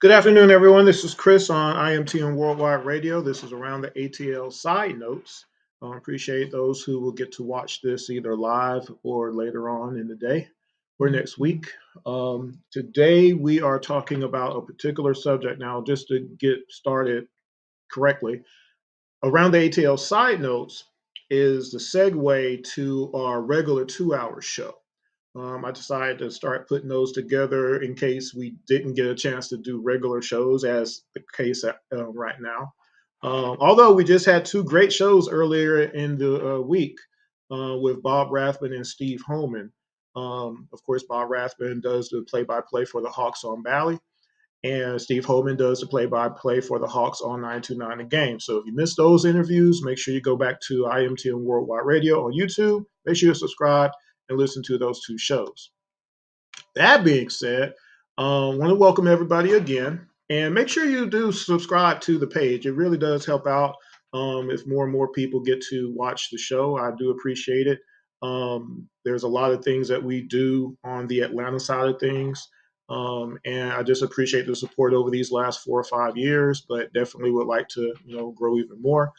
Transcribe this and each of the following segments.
Good afternoon, everyone. This is Chris on IMTN Worldwide Radio. This is around the ATL Side Notes. Appreciate those who will get to watch this either live or later on in the day or next week. Today, we are talking about a particular subject. Now, just to get started correctly, around the ATL Side Notes is the segue to our regular 2-hour show. I decided to start putting those together in case we didn't get a chance to do regular shows, as the case right now. Although we just had two great shows earlier in the week with Bob Rathman and Steve Holman. Of course, Bob Rathman does the play-by-play for the Hawks on Bally, and Steve Holman does the play-by-play for the Hawks on 929 The Game. So if you missed those interviews, make sure you go back to IMTN Worldwide Radio on YouTube. Make sure you subscribe and listen to those two shows. That being said, I want to welcome everybody again, and make sure you do subscribe to the page. It really does help out if more and more people get to watch the show. I do appreciate it. There's a lot of things that we do on the Atlanta side of things, and I just appreciate the support over these last 4 or 5 years, but definitely would like to grow even more.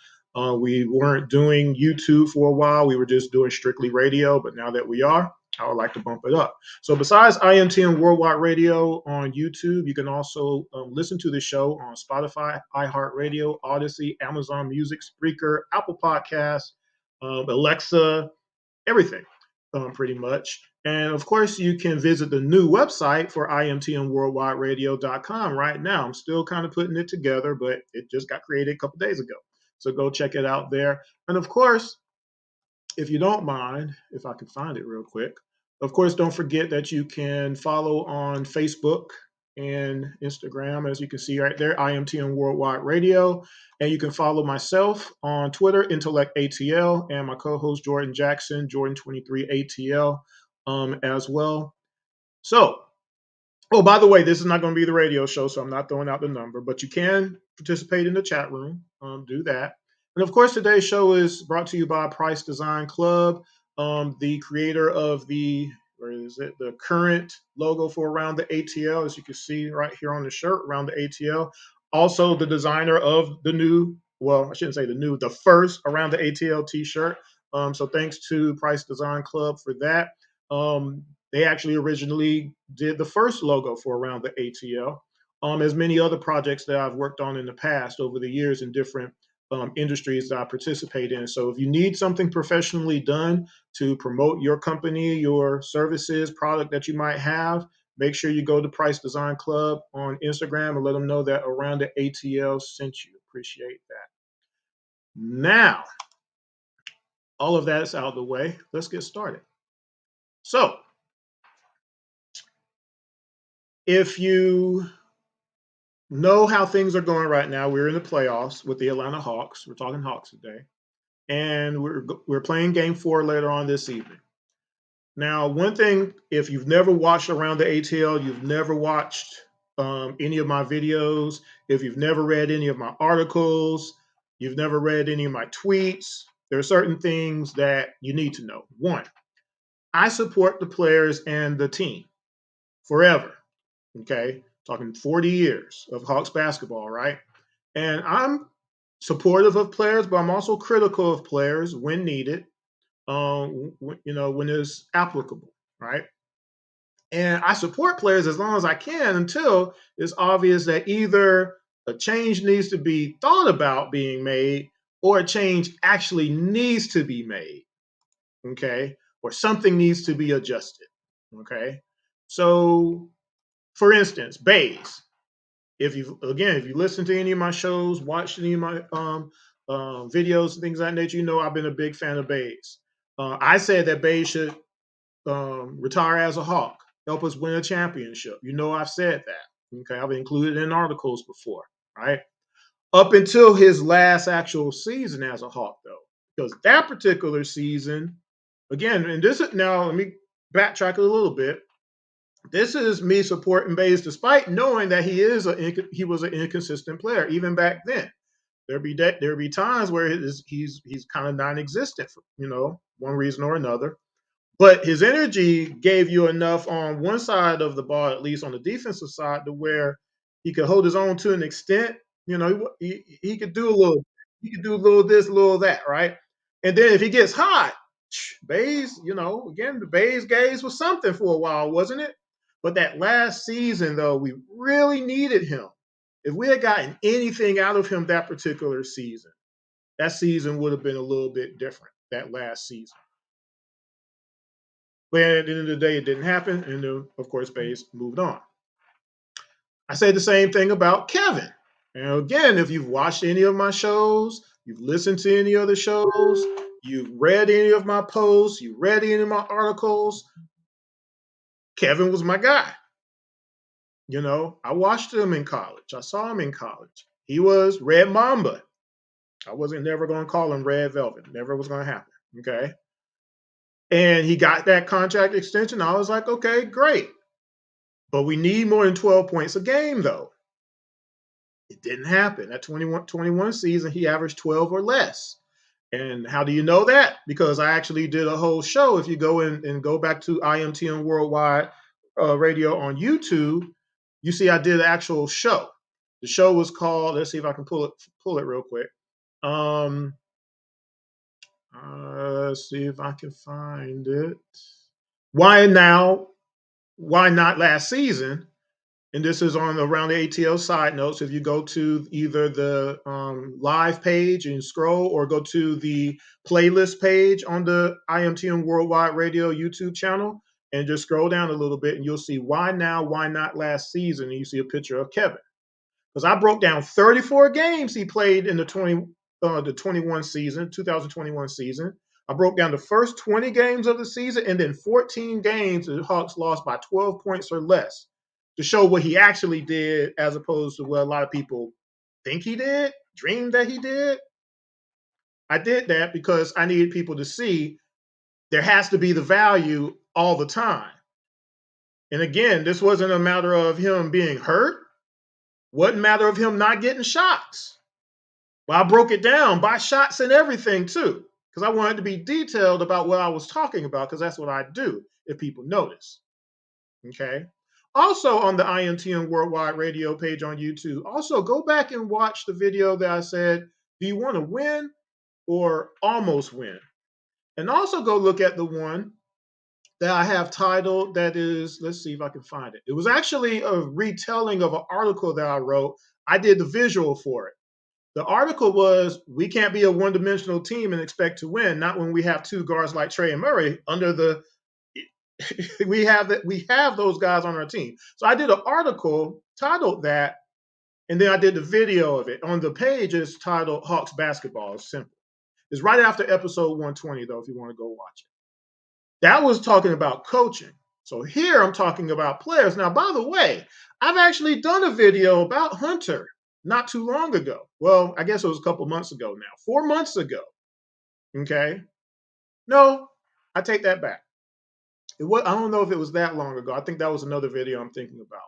We weren't doing YouTube for a while. We were just doing strictly radio, but now that we are, I would like to bump it up. So besides IMTN Worldwide Radio on YouTube, you can also listen to the show on Spotify, iHeartRadio, Odyssey, Amazon Music, Spreaker, Apple Podcasts, Alexa, everything pretty much. And of course, you can visit the new website for imtnworldwideradio.com right now. I'm still kind of putting it together, but it just got created a couple days ago. So go check it out there. And of course, if you don't mind, if I can find it real quick, of course, don't forget that you can follow on Facebook and Instagram, as you can see right there, IMTN Worldwide Radio. And you can follow myself on Twitter, Intellect ATL, and my co-host Jordan Jackson, Jordan23 ATL as well. So, oh, by the way, this is not going to be the radio show, so I'm not throwing out the number, but you can participate in the chat room. Do that. And of course, today's show is brought to you by Price Design Club, the creator of the current logo for Around the ATL, as you can see right here on the shirt, Around the ATL. Also, the designer of the new, well, I shouldn't say the new, the first Around the ATL t-shirt. So thanks to Price Design Club for that. They actually originally did the first logo for Around the ATL, as many other projects that I've worked on in the past over the years in different industries that I participate in. So if you need something professionally done to promote your company, your services, product that you might have, make sure you go to Price Design Club on Instagram and let them know that Around the ATL sent you. Appreciate that. Now, all of that's out of the way. Let's get started. So, if you know how things are going right now, we're in the playoffs with the Atlanta Hawks. We're talking Hawks today. And we're playing game 4 later on this evening. Now, one thing, if you've never watched Around the ATL, you've never watched any of my videos, if you've never read any of my articles, you've never read any of my tweets, there are certain things that you need to know. One, I support the players and the team forever, okay? Talking 40 years of Hawks basketball, right? And I'm supportive of players, but I'm also critical of players when needed, when it's applicable, right? And I support players as long as I can until it's obvious that either a change needs to be thought about being made or a change actually needs to be made, okay? Or something needs to be adjusted, okay? So, for instance, Bays. If you listen to any of my shows, watch any of my videos and things like that, you know I've been a big fan of Bays. I said that Bays should retire as a Hawk, help us win a championship. You know I've said that. Okay, I've included it in articles before, right? Up until his last actual season as a Hawk, though, because that particular season, again, and this is now let me backtrack a little bit. This is me supporting Bays, despite knowing that he was an inconsistent player even back then. There'd be times where he's kind of non-existent for one reason or another. But his energy gave you enough on one side of the ball, at least on the defensive side, to where he could hold his own to an extent. He could do a little, he could do a little this, a little that, right? And then if he gets hot, Bays, again, the Bays gaze was something for a while, wasn't it? But that last season, though, we really needed him. If we had gotten anything out of him that particular season, that season would have been a little bit different. That last season. But at the end of the day, it didn't happen. And then, of course, Bays moved on. I say the same thing about Kevin. And again, if you've watched any of my shows, you've listened to any other shows, you've read any of my posts, you've read any of my articles, Kevin was my guy. I watched him in college. I saw him in college. He was Red Mamba. I wasn't never going to call him Red Velvet. Never was going to happen. Okay. And he got that contract extension. I was like, okay, great. But we need more than 12 points a game, though. It didn't happen. That 21 season, he averaged 12 or less. And how do you know that? Because I actually did a whole show. If you go in and go back to IMTN Worldwide Radio on YouTube, you see I did an actual show. The show was called, let's see if I can pull it real quick. Let's see if I can find it. Why now? Why not last season? And this is on around the ATL side notes. If you go to either the live page and scroll, or go to the playlist page on the IMTN Worldwide Radio YouTube channel, and just scroll down a little bit, and you'll see why now, why not last season, and you see a picture of Kevin. Because I broke down 34 games he played in the 2021 season. I broke down the first 20 games of the season, and then 14 games the Hawks lost by 12 points or less, to show what he actually did, as opposed to what a lot of people think he did, dreamed that he did. I did that because I needed people to see there has to be the value all the time. And again, this wasn't a matter of him being hurt. Wasn't a matter of him not getting shots. Well, I broke it down by shots and everything too, because I wanted to be detailed about what I was talking about, because that's what I do if people notice. Okay. Also on the IMTN Worldwide Radio page on YouTube, also go back and watch the video that I said, do you want to win or almost win? And also go look at the one that I have titled, that is, let's see if I can find it. It was actually a retelling of an article that I wrote. I did the visual for it. The article was, we can't be a one-dimensional team and expect to win, not when we have two guards like Trey and Murray under the we have those guys on our team. So I did an article titled that, and then I did the video of it. On the page is titled Hawks Basketball. It's simple. It's right after episode 120, though, if you want to go watch it. That was talking about coaching. So here I'm talking about players. Now, by the way, I've actually done a video about Hunter not too long ago. Well, I guess it was a couple months ago now, 4 months ago. Okay. No, I take that back. I don't know if it was that long ago. I think that was another video I'm thinking about.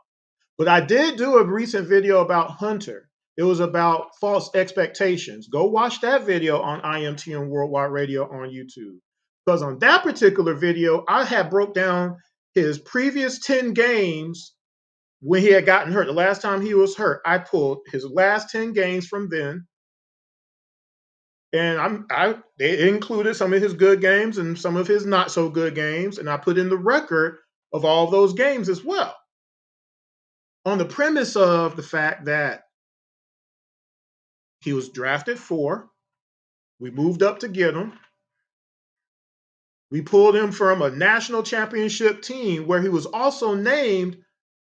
But I did do a recent video about Hunter. It was about false expectations. Go watch that video on IMTN Worldwide Radio on YouTube. Because on that particular video, I had broke down his previous 10 games when he had gotten hurt. The last time he was hurt, I pulled his last 10 games from then. And they included some of his good games and some of his not so good games, and I put in the record of all of those games as well, on the premise of the fact that he was drafted 4. We moved up to get him. We pulled him from a national championship team where he was also named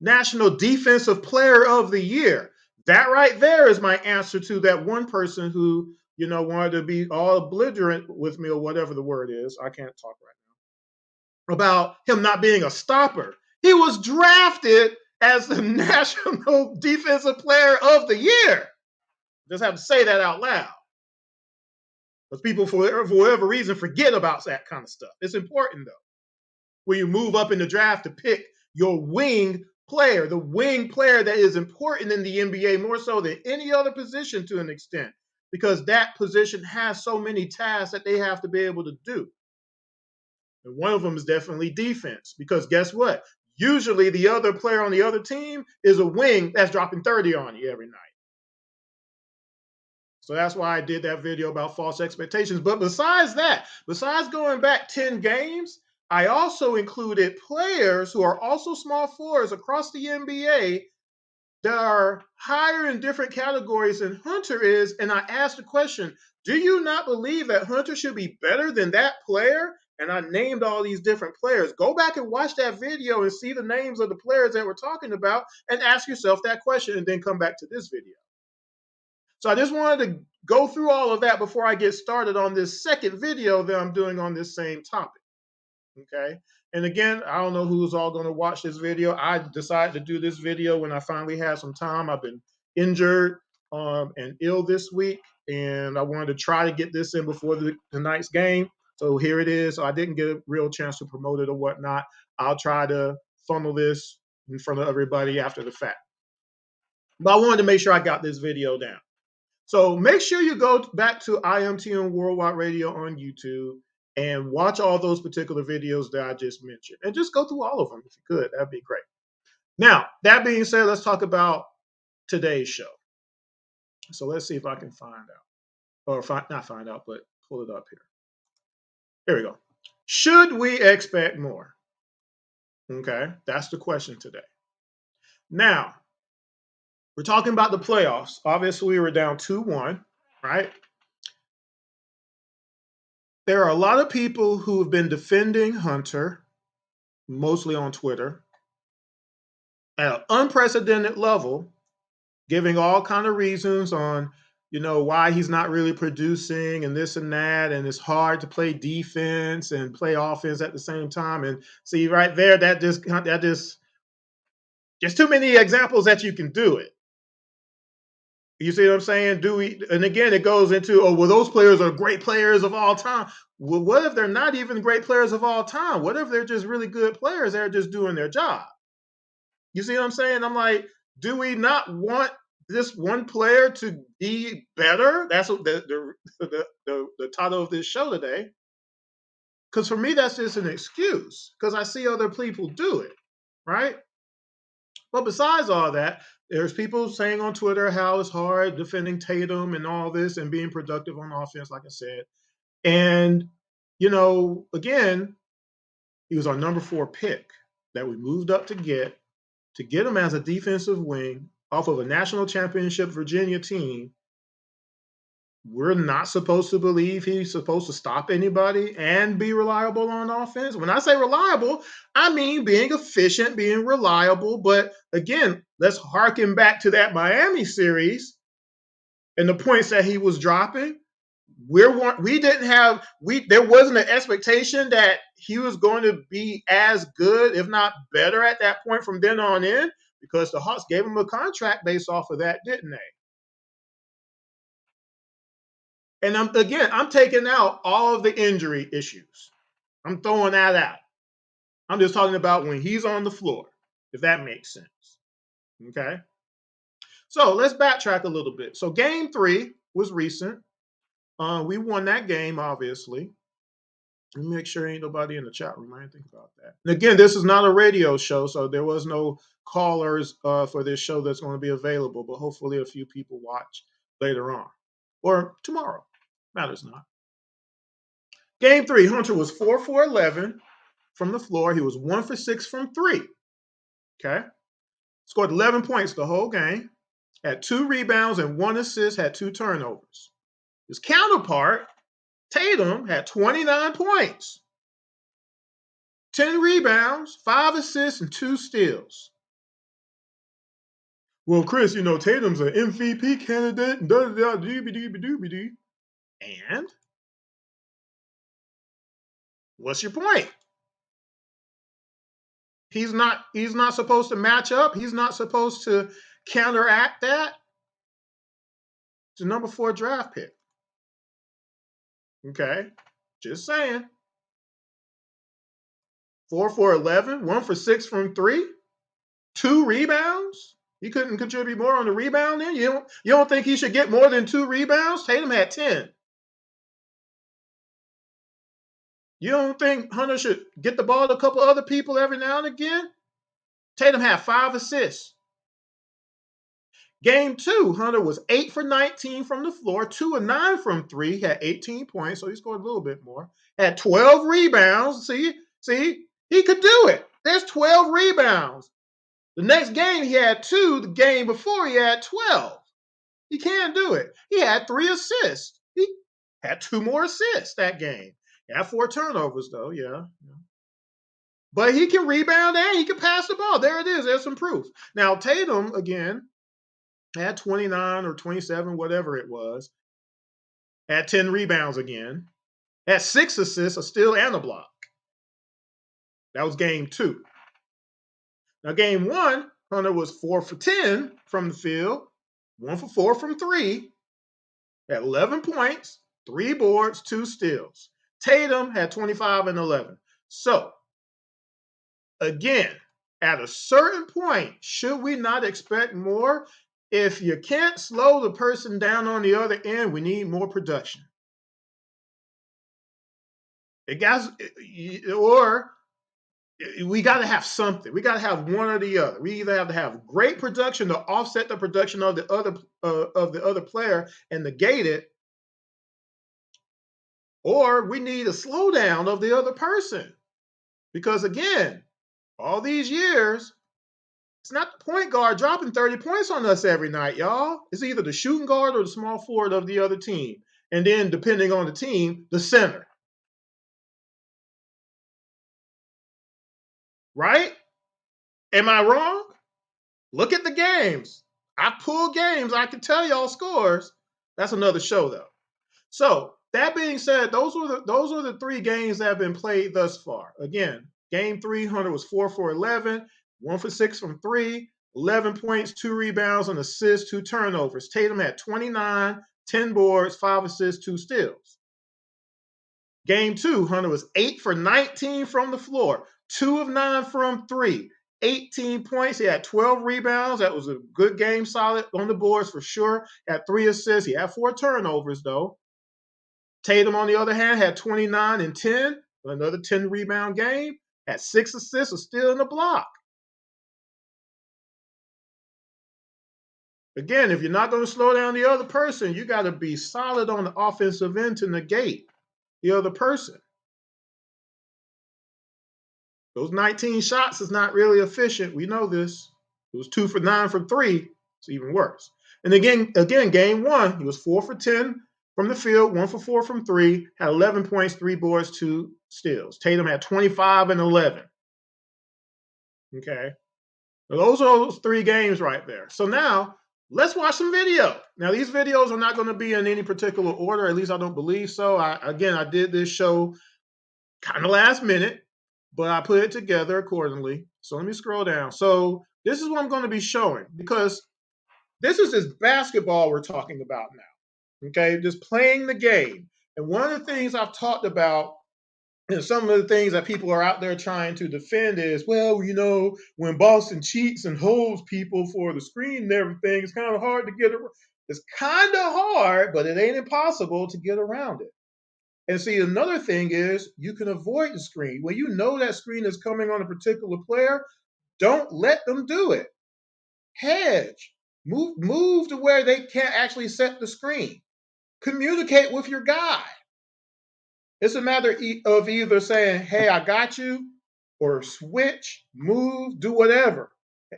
National Defensive Player of the Year. That right there is my answer to that one person who, wanted to be all belligerent with me, or whatever the word is. I can't talk right now. About him not being a stopper. He was drafted as the National Defensive Player of the Year. Just have to say that out loud. Because people, for whatever reason, forget about that kind of stuff. It's important, though, when you move up in the draft to pick your wing player, the wing player that is important in the NBA more so than any other position to an extent, because that position has so many tasks that they have to be able to do. And one of them is definitely defense, because guess what? Usually the other player on the other team is a wing that's dropping 30 on you every night. So that's why I did that video about false expectations. But besides that, besides going back 10 games, I also included players who are also small forwards across the NBA that are higher in different categories than Hunter is. And I asked the question, do you not believe that Hunter should be better than that player? And I named all these different players. Go back and watch that video and see the names of the players that we're talking about and ask yourself that question, and then come back to this video. So I just wanted to go through all of that before I get started on this second video that I'm doing on this same topic. Okay. And again, I don't know who's all going to watch this video. I decided to do this video when I finally had some time. I've been injured and ill this week, and I wanted to try to get this in before tonight's game. So here it is. So I didn't get a real chance to promote it or whatnot. I'll try to funnel this in front of everybody after the fact. But I wanted to make sure I got this video down. So make sure you go back to IMTN Worldwide Radio on YouTube and watch all those particular videos that I just mentioned. And just go through all of them if you could. That'd be great. Now, that being said, let's talk about today's show. So let's see if I can find out. Or not find out, but pull it up here. Here we go. Should we expect more? Okay, that's the question today. Now, we're talking about the playoffs. Obviously, we were down 2-1, right? There are a lot of people who have been defending Hunter, mostly on Twitter, at an unprecedented level, giving all kind of reasons on, why he's not really producing and this and that, and it's hard to play defense and play offense at the same time. And see right there, that just there's too many examples that you can do it. You see what I'm saying? And again, it goes into, well, those players are great players of all time. Well, what if they're not even great players of all time? What if they're just really good players that are just doing their job? You see what I'm saying? I'm like, do we not want this one player to be better? That's what the title of this show today. Because for me, that's just an excuse, because I see other people do it, right? But besides all that, there's people saying on Twitter how it's hard defending Tatum and all this and being productive on offense, like I said. And, again, he was our number 4 pick that we moved up to get him as a defensive wing off of a national championship Virginia team. We're not supposed to believe he's supposed to stop anybody and be reliable on offense. When I say reliable, I mean being efficient, being reliable. But again, let's harken back to that Miami series and the points that he was dropping. There wasn't an expectation that he was going to be as good, if not better, at that point from then on in, because the Hawks gave him a contract based off of that, didn't they? And I'm taking out all of the injury issues. I'm throwing that out. I'm just talking about when he's on the floor, if that makes sense. Okay. So let's backtrack a little bit. So game 3 was recent. We won that game, obviously. Let me make sure ain't nobody in the chat room. I didn't think about that. And again, this is not a radio show, so there was no callers for this show that's going to be available. But hopefully a few people watch later on or tomorrow. Matters not. Game 3, Hunter was 4 for 11 from the floor. He was 1 for 6 from 3. Okay. Scored 11 points the whole game. Had 2 rebounds and 1 assist, had 2 turnovers. His counterpart, Tatum, had 29 points, 10 rebounds, 5 assists, and 2 steals. Well, Chris, Tatum's an MVP candidate, and what's your point? He's not supposed to match up. He's not supposed to counteract that. It's a number 4 draft pick. Okay, just saying. 4 for 11, 1 for 6 from 3, 2 rebounds. He couldn't contribute more on the rebound then? You don't think he should get more than 2 rebounds? Tatum had 10. You don't think Hunter should get the ball to a couple other people every now and again? Tatum had 5 assists. Game 2, Hunter was 8 for 19 from the floor, 2 of 9 from 3, had 18 points, so he scored a little bit more. Had 12 rebounds. See, he could do it. There's 12 rebounds. The next game, he had 2. The game before, he had 12. He can do it. He had 3 assists. He had 2 more assists that game. He had 4 turnovers, though, yeah. But he can rebound and he can pass the ball. There it is. There's some proof. Now, Tatum, again, had 29 or 27, whatever it was. Had 10 rebounds again. Had 6 assists, a steal, and a block. That was game 2. Now, game 1, Hunter was 4 for 10 from the field, 1 for 4 from 3, had 11 points, 3 boards, 2 steals. Tatum had 25 and 11. So, again, at a certain point, should we not expect more? If you can't slow the person down on the other end, we need more production. Or we got to have something. We got to have one or the other. We either have to have great production to offset the production of the other player and negate it, or we need a slowdown of the other person. Because again, all these years, it's not the point guard dropping 30 points on us every night, y'all. It's either the shooting guard or the small forward of the other team. And then, depending on the team, the center. Right? Am I wrong? Look at the games. I pull games. I can tell y'all scores. That's another show, though. So, that being said, those are the 3 games that have been played thus far. Again, game 3, Hunter was 4 for 11, 1 for 6 from 3, 11 points, 2 rebounds, an assist, 2 turnovers. Tatum had 29, 10 boards, 5 assists, 2 steals. Game 2, Hunter was 8 for 19 from the floor, 2 of 9 from 3, 18 points. He had 12 rebounds. That was a good game, solid on the boards for sure. Had 3 assists. He had 4 turnovers, though. Tatum, on the other hand, had 29 and 10, another 10 rebound game, had 6 assists, was still in the block. Again, if you're not going to slow down the other person, you got to be solid on the offensive end to negate the other person. Those 19 shots is not really efficient. We know this. It was 2 for 9 from 3. It's even worse. And again, game 1, he was 4 for 10 from the field, 1 for 4 from 3, had 11 points, 3 boards, 2 steals. Tatum had 25 and 11. Okay. Those are those 3 games right there. So now, let's watch some video. Now, these videos are not going to be in any particular order. At least I don't believe so. I did this show kind of last minute, but I put it together accordingly. So let me scroll down. So this is what I'm going to be showing, because this is this basketball we're talking about now. Okay, just playing the game. And one of the things I've talked about, and some of the things that people are out there trying to defend is, well, when Boston cheats and holds people for the screen and everything, it's kind of hard to get around. It's kind of hard, but it ain't impossible to get around it. And see, another thing is you can avoid the screen. When you know that screen is coming on a particular player, don't let them do it. Hedge. Move to where they can't actually set the screen. Communicate with your guy. It's a matter of either saying, hey, I got you, or switch, move, do whatever.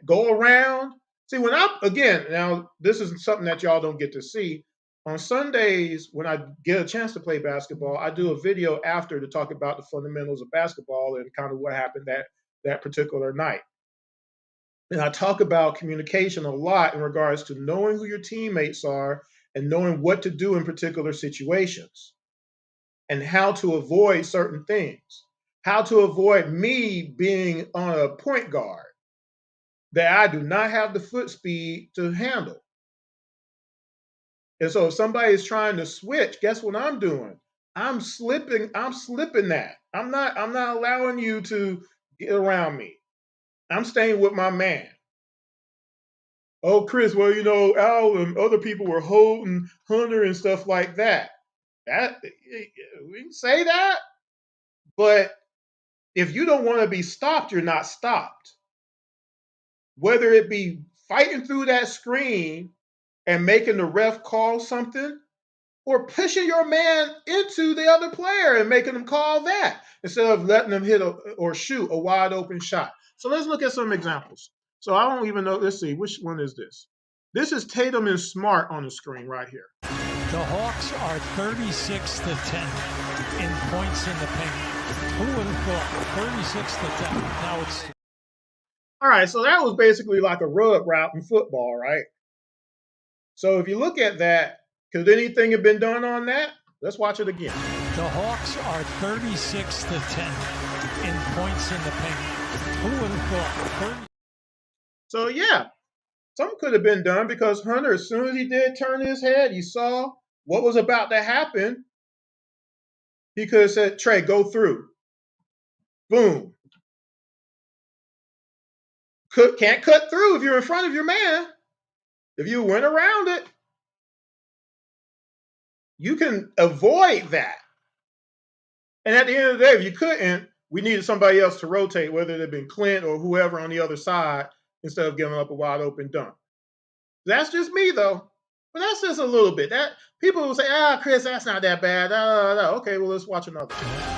Go around. See, when again, now this is something that y'all don't get to see. On Sundays, when I get a chance to play basketball, I do a video after to talk about the fundamentals of basketball and kind of what happened that particular night. And I talk about communication a lot in regards to knowing who your teammates are and knowing what to do in particular situations and how to avoid certain things, how to avoid me being on a point guard that I do not have the foot speed to handle. And so if somebody is trying to switch, guess what I'm doing? I'm slipping that. I'm not allowing you to get around me. I'm staying with my man. Oh, Chris, well, Al and other people were holding Hunter and stuff like that. We can say that, but if you don't want to be stopped, you're not stopped. Whether it be fighting through that screen and making the ref call something, or pushing your man into the other player and making them call that instead of letting them hit or shoot a wide open shot. So let's look at some examples. So I don't even know. Let's see, which one is this? This is Tatum and Smart on the screen right here. The Hawks are 36-10 in points in the paint. Who would have thought 36-10? Now it's all right. So that was basically like a rub route in football, right? So if you look at that, could anything have been done on that? Let's watch it again. The Hawks are 36-10 in points in the paint. Who would have thought? So yeah, something could have been done because Hunter, as soon as he did turn his head, he saw what was about to happen. He could have said, Trey, go through. Boom. Can't cut through if you're in front of your man. If you went around it, you can avoid that. And at the end of the day, if you couldn't, we needed somebody else to rotate, whether it had been Clint or whoever on the other side, instead of giving up a wide open dunk. That's just me, though. But that's just a little bit. That people will say, Chris, that's not that bad. Okay, well, let's watch another.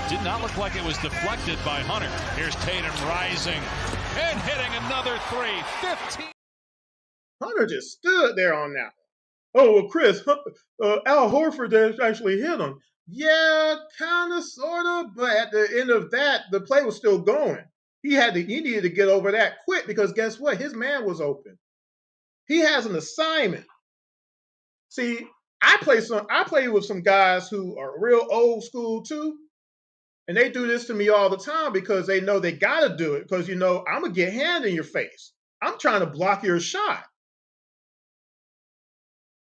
Did not look like it was deflected by Hunter. Here's Tatum rising and hitting another three. 15. Hunter just stood there on that one. Oh, well, Chris, Al Horford actually hit him. Yeah, kind of, sort of. But at the end of that, the play was still going. He needed to get over that quick because guess what? His man was open. He has an assignment. See, I play with some guys who are real old school too, and they do this to me all the time because they know they got to do it because I'm gonna get hand in your face. I'm trying to block your shot.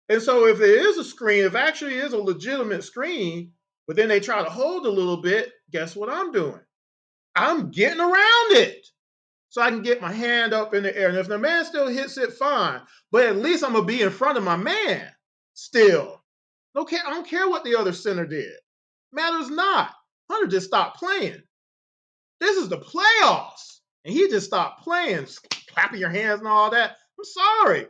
And so if there is a screen, if actually is a legitimate screen, but then they try to hold a little bit, guess what I'm doing? I'm getting around it so I can get my hand up in the air. And if the man still hits it, fine. But at least I'm going to be in front of my man still. Okay, I don't care what the other center did. Matters not. Hunter just stopped playing. This is the playoffs. And he just stopped playing, clapping your hands and all that. I'm sorry.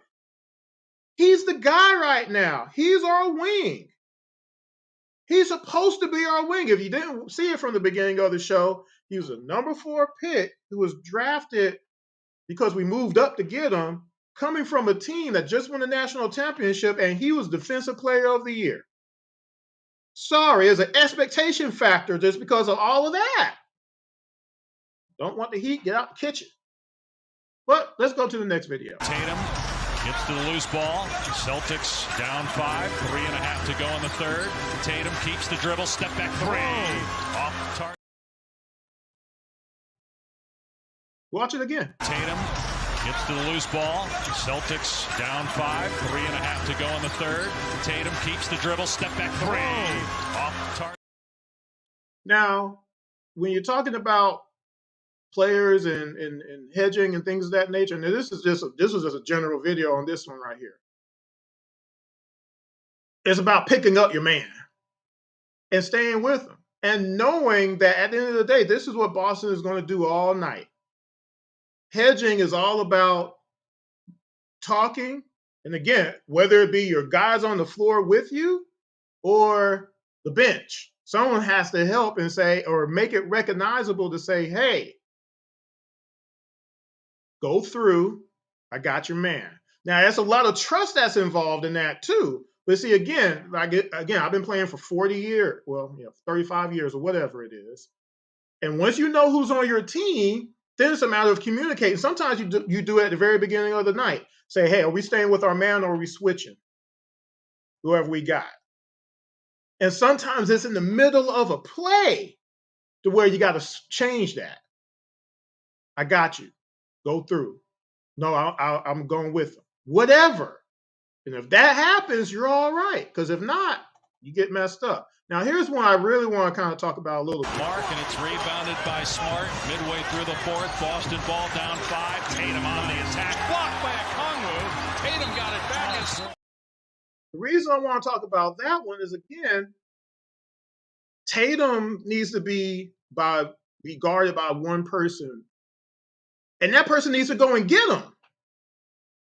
He's the guy right now. He's our wing. He's supposed to be our wing. If you didn't see it from the beginning of the show, he was a number 4 pick who was drafted because we moved up to get him, coming from a team that just won the national championship, and he was Defensive Player of the Year. Sorry, there's an expectation factor just because of all of that. Don't want the heat, get out the kitchen. But let's go to the next video. Tatum gets to the loose ball. Celtics down 5, 3.5 to go in the third. Tatum keeps the dribble, step back 3. Off target. Watch it again. Tatum gets to the loose ball. Celtics down 5, 3.5 to go in the third. Tatum keeps the dribble, step back 3. Off target. Now, when you're talking about players and hedging and things of that nature, and this was just a general video on this one right here. It's about picking up your man and staying with him and knowing that at the end of the day, this is what Boston is going to do all night. Hedging is all about talking. And again, whether it be your guys on the floor with you or the bench. Someone has to help and say, or make it recognizable to say, hey, go through. I got your man. Now, there's a lot of trust that's involved in that too. But see, again, I've been playing for 40 years, 35 years or whatever it is. And once you know who's on your team, then it's a matter of communicating. Sometimes you do it at the very beginning of the night. Say, hey, are we staying with our man or are we switching? Whoever we got. And sometimes it's in the middle of a play to where you got to change that. I got you. Go through. No, I'm going with them. Whatever. And if that happens, you're all right. Because if not, you get messed up. Now, here's one I really want to kind of talk about a little bit. Mark, and it's rebounded by Smart. Midway through the fourth, Boston ball down 5. Tatum on the attack. Blocked by a Kongwu. Tatum got it back. The reason I want to talk about that one is, again, Tatum needs to be guarded by one person. And that person needs to go and get him.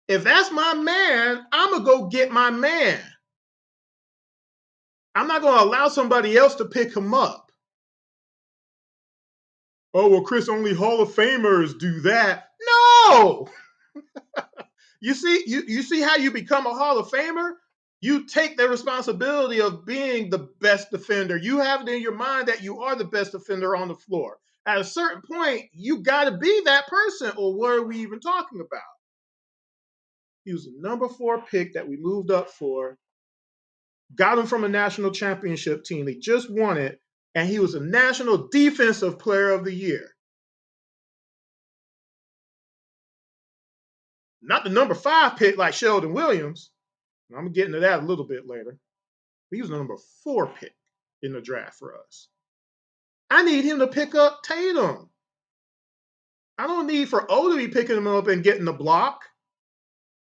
If that's my man, I'm going to go get my man. I'm not going to allow somebody else to pick him up. Oh, well, Chris, only Hall of Famers do that. No! You see how you become a Hall of Famer? You take the responsibility of being the best defender. You have it in your mind that you are the best defender on the floor. At a certain point, you got to be that person, or what are we even talking about? He was the number 4 pick that we moved up for, got him from a national championship team. They just won it, and he was a National Defensive Player of the Year. Not the number 5 pick like Sheldon Williams. I'm going to get into that a little bit later. He was the number 4 pick in the draft for us. I need him to pick up Tatum. I don't need for O to be picking him up and getting the block.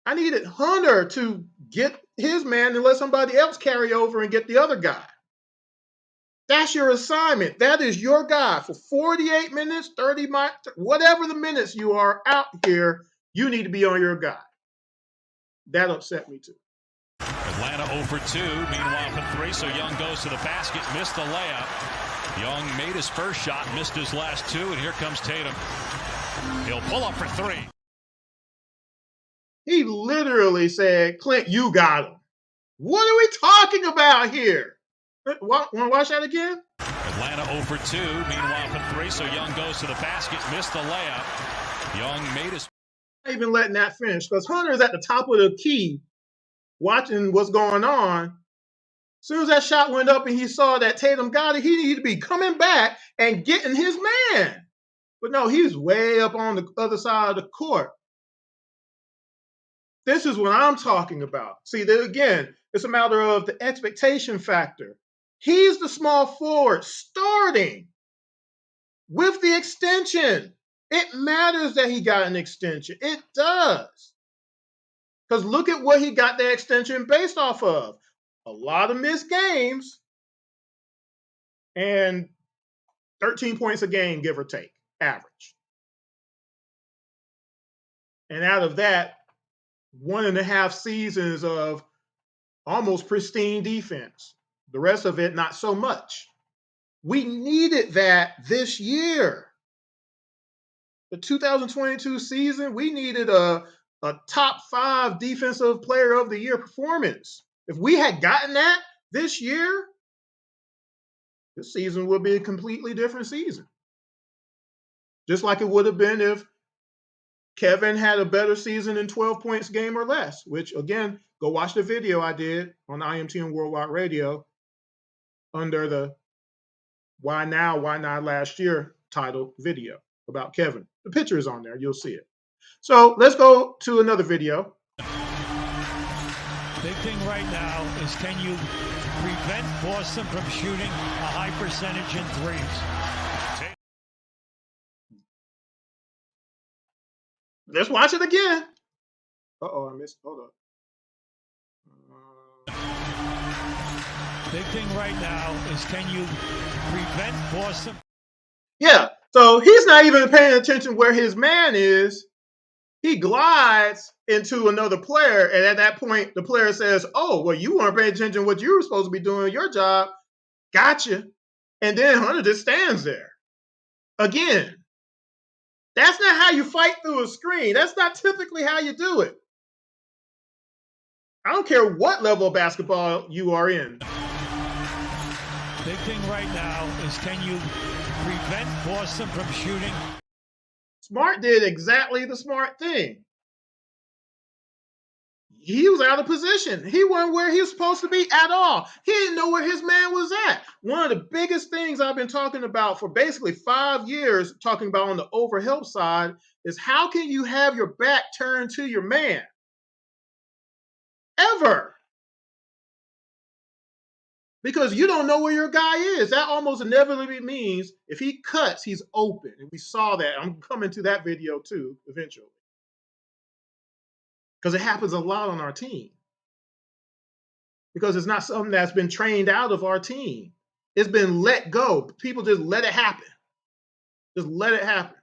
I needed Hunter to get his man and let somebody else carry over and get the other guy. That's your assignment. That is your guy. For 48 minutes, 30 minutes, whatever the minutes you are out here, you need to be on your guy. That upset me too. Atlanta 0 for 2. Meanwhile, for 3. So Young goes to the basket, missed the layup. Young made his first shot, missed his last 2, and here comes Tatum. He'll pull up for 3. He literally said, Clint, you got him. What are we talking about here? Want to watch that again? Atlanta 0 for 2. Meanwhile, for 3. So Young goes to the basket, missed the layup. Young made his... Not even letting that finish, because Hunter's at the top of the key watching what's going on. As soon as that shot went up and he saw that Tatum got it, he needed to be coming back and getting his man. But no, he's way up on the other side of the court. This is what I'm talking about. See, again, it's a matter of the expectation factor. He's the small forward starting with the extension. It matters that he got an extension. It does. Because look at what he got that extension based off of. A lot of missed games and 13 points a game, give or take, average. And out of that, 1.5 seasons of almost pristine defense. The rest of it, not so much. We needed that this year. The 2022 season, we needed a top 5 defensive player of the year performance. If we had gotten that this year, this season would be a completely different season. Just like it would have been if Kevin had a better season in 12 points game or less, which, again, go watch the video I did on IMT and Worldwide Radio under the Why Now, Why Not Last Year title video about Kevin. The picture is on there. You'll see it. So let's go to another video. Big thing right now is, can you prevent Boston from shooting a high percentage in threes? Let's watch it again. Uh-oh, I missed. Hold up. Big thing right now is, can you prevent Boston? Yeah, so he's not even paying attention where his man is. He glides into another player, and at that point, the player says, "Oh, well, you weren't paying attention to what you were supposed to be doing your job. Gotcha." And then Hunter just stands there. Again, that's not how you fight through a screen. That's not typically how you do it. I don't care what level of basketball you are in. Big thing right now is, can you prevent Boston from shooting? Smart did exactly the smart thing. He was out of position. He wasn't where he was supposed to be at all. He didn't know where his man was at. One of the biggest things I've been talking about for basically 5 years, talking about on the overhelp side, is how can you have your back turned to your man? Ever. Because you don't know where your guy is. That almost inevitably means if he cuts, he's open. And we saw that. I'm coming to that video too, eventually. Because it happens a lot on our team. Because it's not something that's been trained out of our team. It's been let go. People just let it happen. Just let it happen.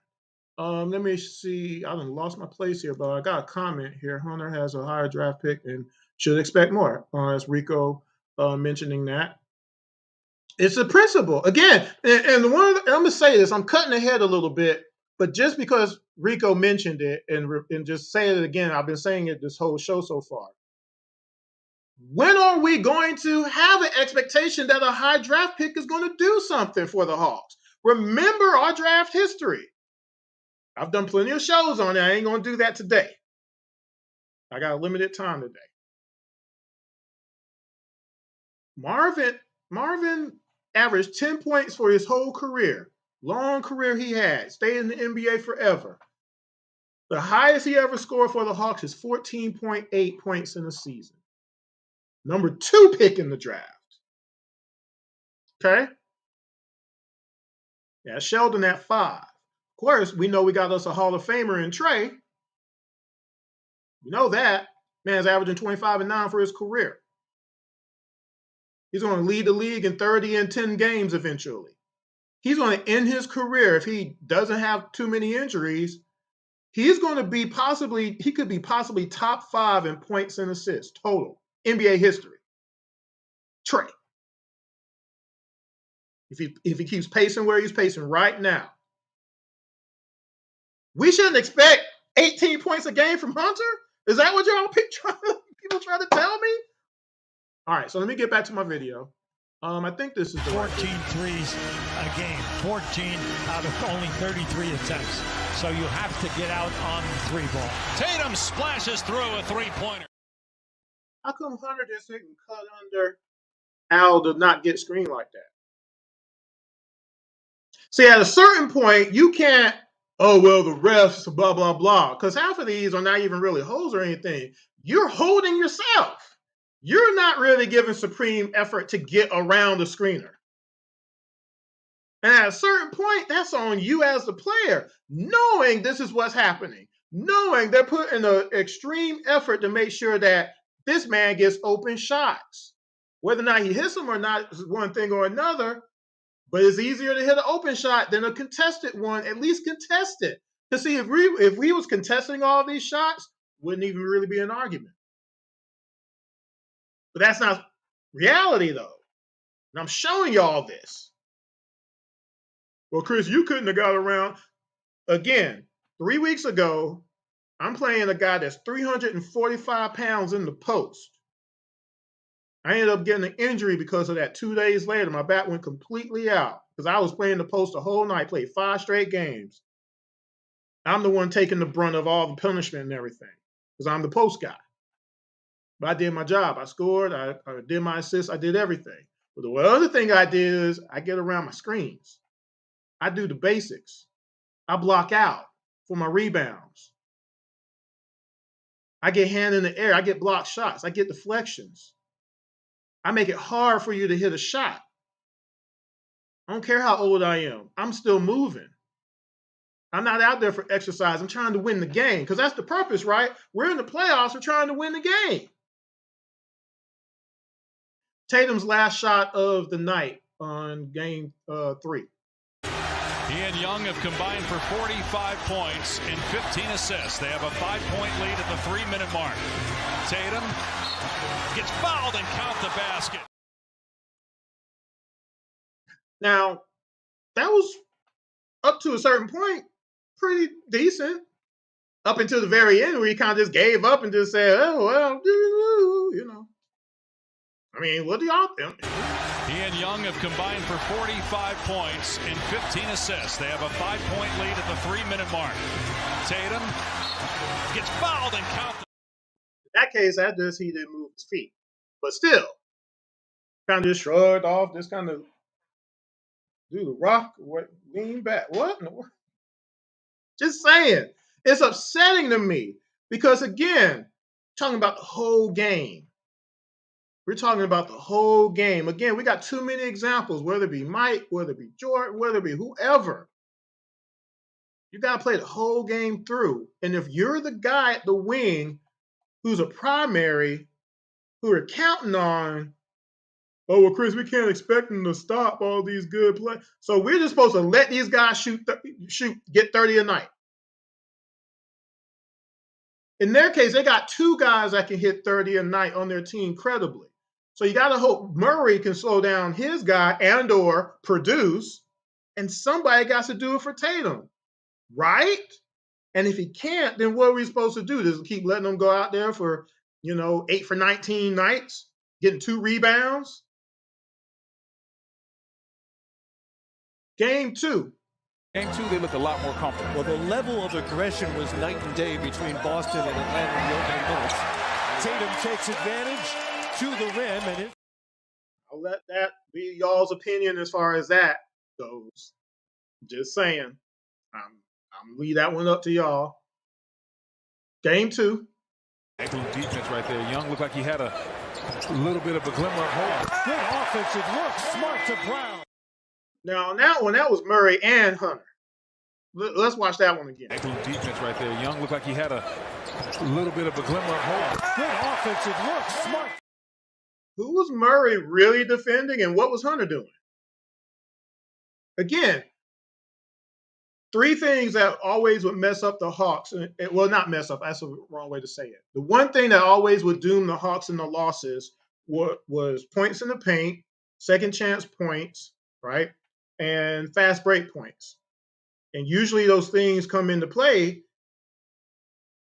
Let me see. I done lost my place here, but I got a comment here. Hunter has a higher draft pick and should expect more. As Rico mentioning that. It's a principle. Again, and I'm going to say this. I'm cutting ahead a little bit, but just because Rico mentioned it and just say it again, I've been saying it this whole show so far. When are we going to have an expectation that a high draft pick is going to do something for the Hawks? Remember our draft history. I've done plenty of shows on it. I ain't going to do that today. I got a limited time today. Marvin averaged 10 points for his whole career. Long career he had. Stayed in the NBA forever. The highest he ever scored for the Hawks is 14.8 points in a season. Number 2 pick in the draft. Okay? Yeah, Sheldon at 5. Of course, we know we got us a Hall of Famer in Trey. You know that. Man's averaging 25 and 9 for his career. He's going to lead the league in 30 and 10 games eventually. He's going to end his career, if he doesn't have too many injuries, he's going to be he could be possibly top 5 in points and assists total, NBA history. Trey. If he keeps pacing where he's pacing right now. We shouldn't expect 18 points a game from Hunter? Is that what y'all people trying to tell me? All right, so let me get back to my video. I think this is the 14 threes a game, 14 out of only 33 attempts. So you have to get out on the 3-ball. Tatum splashes through a 3-pointer. How come Hunter just didn't cut under Al to not get screened like that? See, at a certain point, you can't, oh, well, the refs, blah, blah, blah. Because half of these are not even really holds or anything. You're holding yourself. You're not really giving supreme effort to get around the screener. And at a certain point, that's on you as the player, knowing this is what's happening, knowing they're putting an extreme effort to make sure that this man gets open shots. Whether or not he hits them or not is one thing or another, but it's easier to hit an open shot than a contested one, at least contest it. To see if we was contesting all these shots, wouldn't even really be an argument. But that's not reality, though. And I'm showing y'all this. Well, Chris, you couldn't have got around. Again, 3 weeks ago, I'm playing a guy that's 345 pounds in the post. I ended up getting an injury because of that 2 days later. My back went completely out because I was playing the post the whole night, played 5 straight games. I'm the one taking the brunt of all the punishment and everything because I'm the post guy. But I did my job. I scored. I did my assists. I did everything. But the other thing I did is I get around my screens. I do the basics. I block out for my rebounds. I get hand in the air. I get blocked shots. I get deflections. I make it hard for you to hit a shot. I don't care how old I am. I'm still moving. I'm not out there for exercise. I'm trying to win the game because that's the purpose, right? We're in the playoffs. We're trying to win the game. Tatum's last shot of the night on game 3. He and Young have combined for 45 points and 15 assists. They have a 5-point lead at the 3-minute mark. Tatum gets fouled and count the basket. Now, that was up to a certain point pretty decent. Up until the very end where he kind of just gave up and just said, oh, well, you know. I mean, what do y'all think? He and Young have combined for 45 points and 15 assists. They have a 5-point lead at the 3-minute mark. Tatum gets fouled and count. In that case, that just he didn't move his feet. But still, kind of just shrugged off, just kind of do the rock, lean back. What in the world? Just saying. It's upsetting to me because, again, talking about the whole game. We're talking about the whole game. Again, we got too many examples, whether it be Mike, whether it be Jordan, whether it be whoever. You got to play the whole game through. And if you're the guy at the wing who's a primary, who are counting on, oh, well, Chris, we can't expect them to stop all these good plays. So we're just supposed to let these guys get 30 a night. In their case, they got 2 guys that can hit 30 a night on their team credibly. So you got to hope Murray can slow down his guy and or produce, and somebody got to do it for Tatum, right? And if he can't, then what are we supposed to do? Just keep letting them go out there for, 8 for 19 nights, getting 2 rebounds? Game 2. Game 2, they looked a lot more comfortable. Well, the level of aggression was night and day between Boston and Atlanta in the opening minutes. Tatum takes advantage to the rim, and I'll let that be y'all's opinion as far as that goes. Just saying. I'm leave that one up to y'all. Game 2. Excellent defense right there. Young looked like he had a little bit of a glimmer of hope. good offensive look. Smart to Brown. Now, on that one, that was Murray and Hunter. Let's watch that one again. Excellent defense right there. Young looked like he had a little bit of a glimmer of hope. Good offensive look. Smart. Who was Murray really defending, and what was Hunter doing? Again, 3 things that always would mess up the Hawks. Well, not mess up. That's the wrong way to say it. The one thing that always would doom the Hawks in the losses was points in the paint, second chance points, right, and fast break points. And usually those things come into play,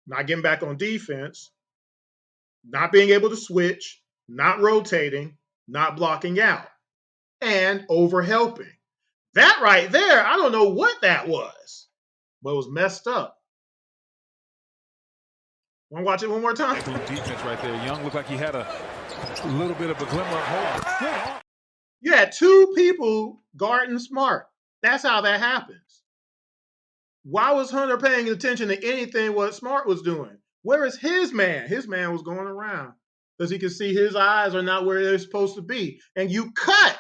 not getting back on defense, not being able to switch, not rotating, not blocking out, and over-helping. That right there, I don't know what that was, but it was messed up. Want to watch it one more time? Excellent defense right there. Young looked like he had a little bit of a glimmer of hope. Good. You had 2 people guarding Smart. That's how that happens. Why was Hunter paying attention to anything what Smart was doing? Where is his man? His man was going around because he could see his eyes are not where they're supposed to be. And you cut.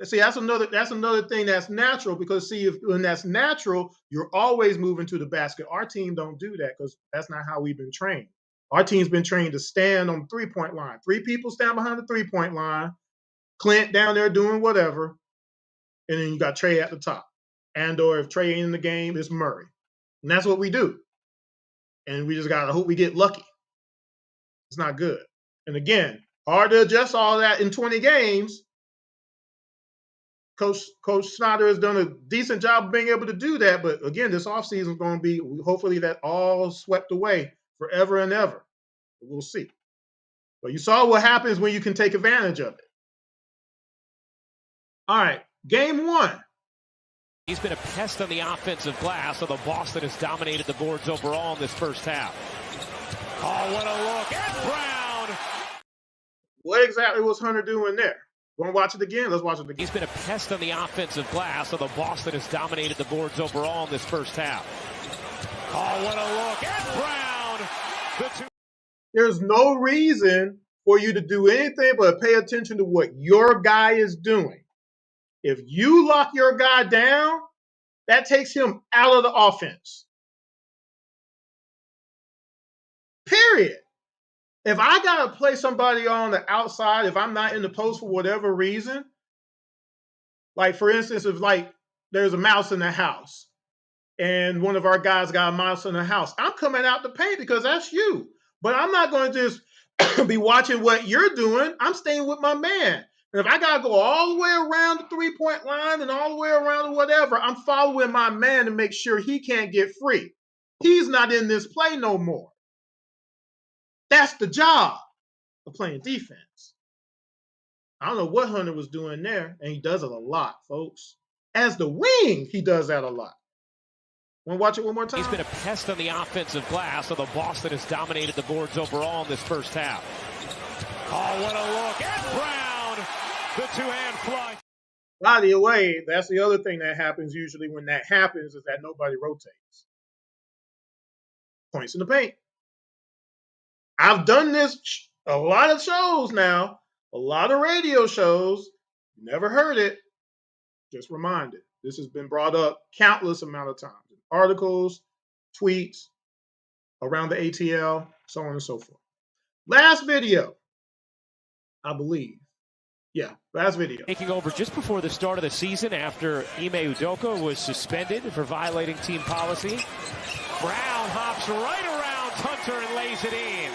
See, that's another thing that's natural because, see, when that's natural, you're always moving to the basket. Our team don't do that because that's not how we've been trained. Our team's been trained to stand on the 3-point line. 3 people stand behind the 3-point line. Clint down there doing whatever. And then you got Trey at the top. And or if Trey ain't in the game, it's Murray. And that's what we do. And we just got to hope we get lucky. It's not good. And again, hard to adjust all that in 20 games. Coach Snyder has done a decent job of being able to do that. But again, this offseason is going to be, hopefully that all swept away forever and ever. We'll see. But you saw what happens when you can take advantage of it. All right, game 1. He's been a pest on the offensive glass, although Boston has dominated the boards overall in this first half. Oh, what a look. And Brown. What exactly was Hunter doing there? Want to watch it again? Let's watch it again. He's been a pest on the offensive glass, although Boston has dominated the boards overall in this first half. Oh, what a look. And Brown. There's no reason for you to do anything but pay attention to what your guy is doing. If you lock your guy down, that takes him out of the offense. Period. If I got to play somebody on the outside, if I'm not in the post for whatever reason, like for instance, if like there's a mouse in the house and one of our guys got a mouse in the house, I'm coming out the paint because that's you. But I'm not going to just be watching what you're doing. I'm staying with my man. And if I got to go all the way around the three-point line and all the way around whatever, I'm following my man to make sure he can't get free. He's not in this play no more. That's the job of playing defense. I don't know what Hunter was doing there, and he does it a lot, folks. As the wing, he does that a lot. Want to watch it one more time? He's been a pest on the offensive glass, although Boston has dominated the boards overall in this first half. Oh, what a look. And Brown, the two-hand flush. By the way, that's the other thing that happens usually when that happens is that nobody rotates. Points in the paint. I've done this a lot of shows now, a lot of radio shows. Never heard it. Just reminded. This has been brought up countless amount of times. Articles, tweets, around the ATL, so on and so forth. Last video, I believe. Yeah, last video. Taking over just before the start of the season after Ime Udoka was suspended for violating team policy. Brown hops right around Hunter and lays it in.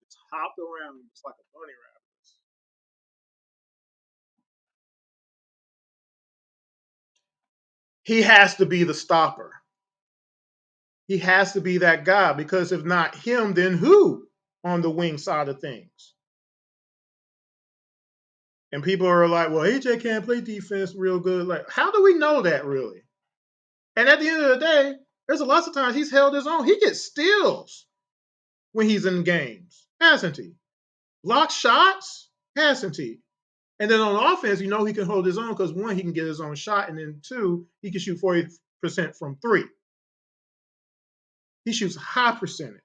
It's hopped around just like a bunny rabbit. He has to be the stopper. He has to be that guy because if not him, then who on the wing side of things? And people are like, well, AJ can't play defense real good. Like, how do we know that really? And at the end of the day, there's a lot of times he's held his own. He gets steals when he's in games, hasn't he? Block shots, hasn't he? And then on offense, you know he can hold his own because one, he can get his own shot, and then two, he can shoot 40% from three. He shoots a high percentage.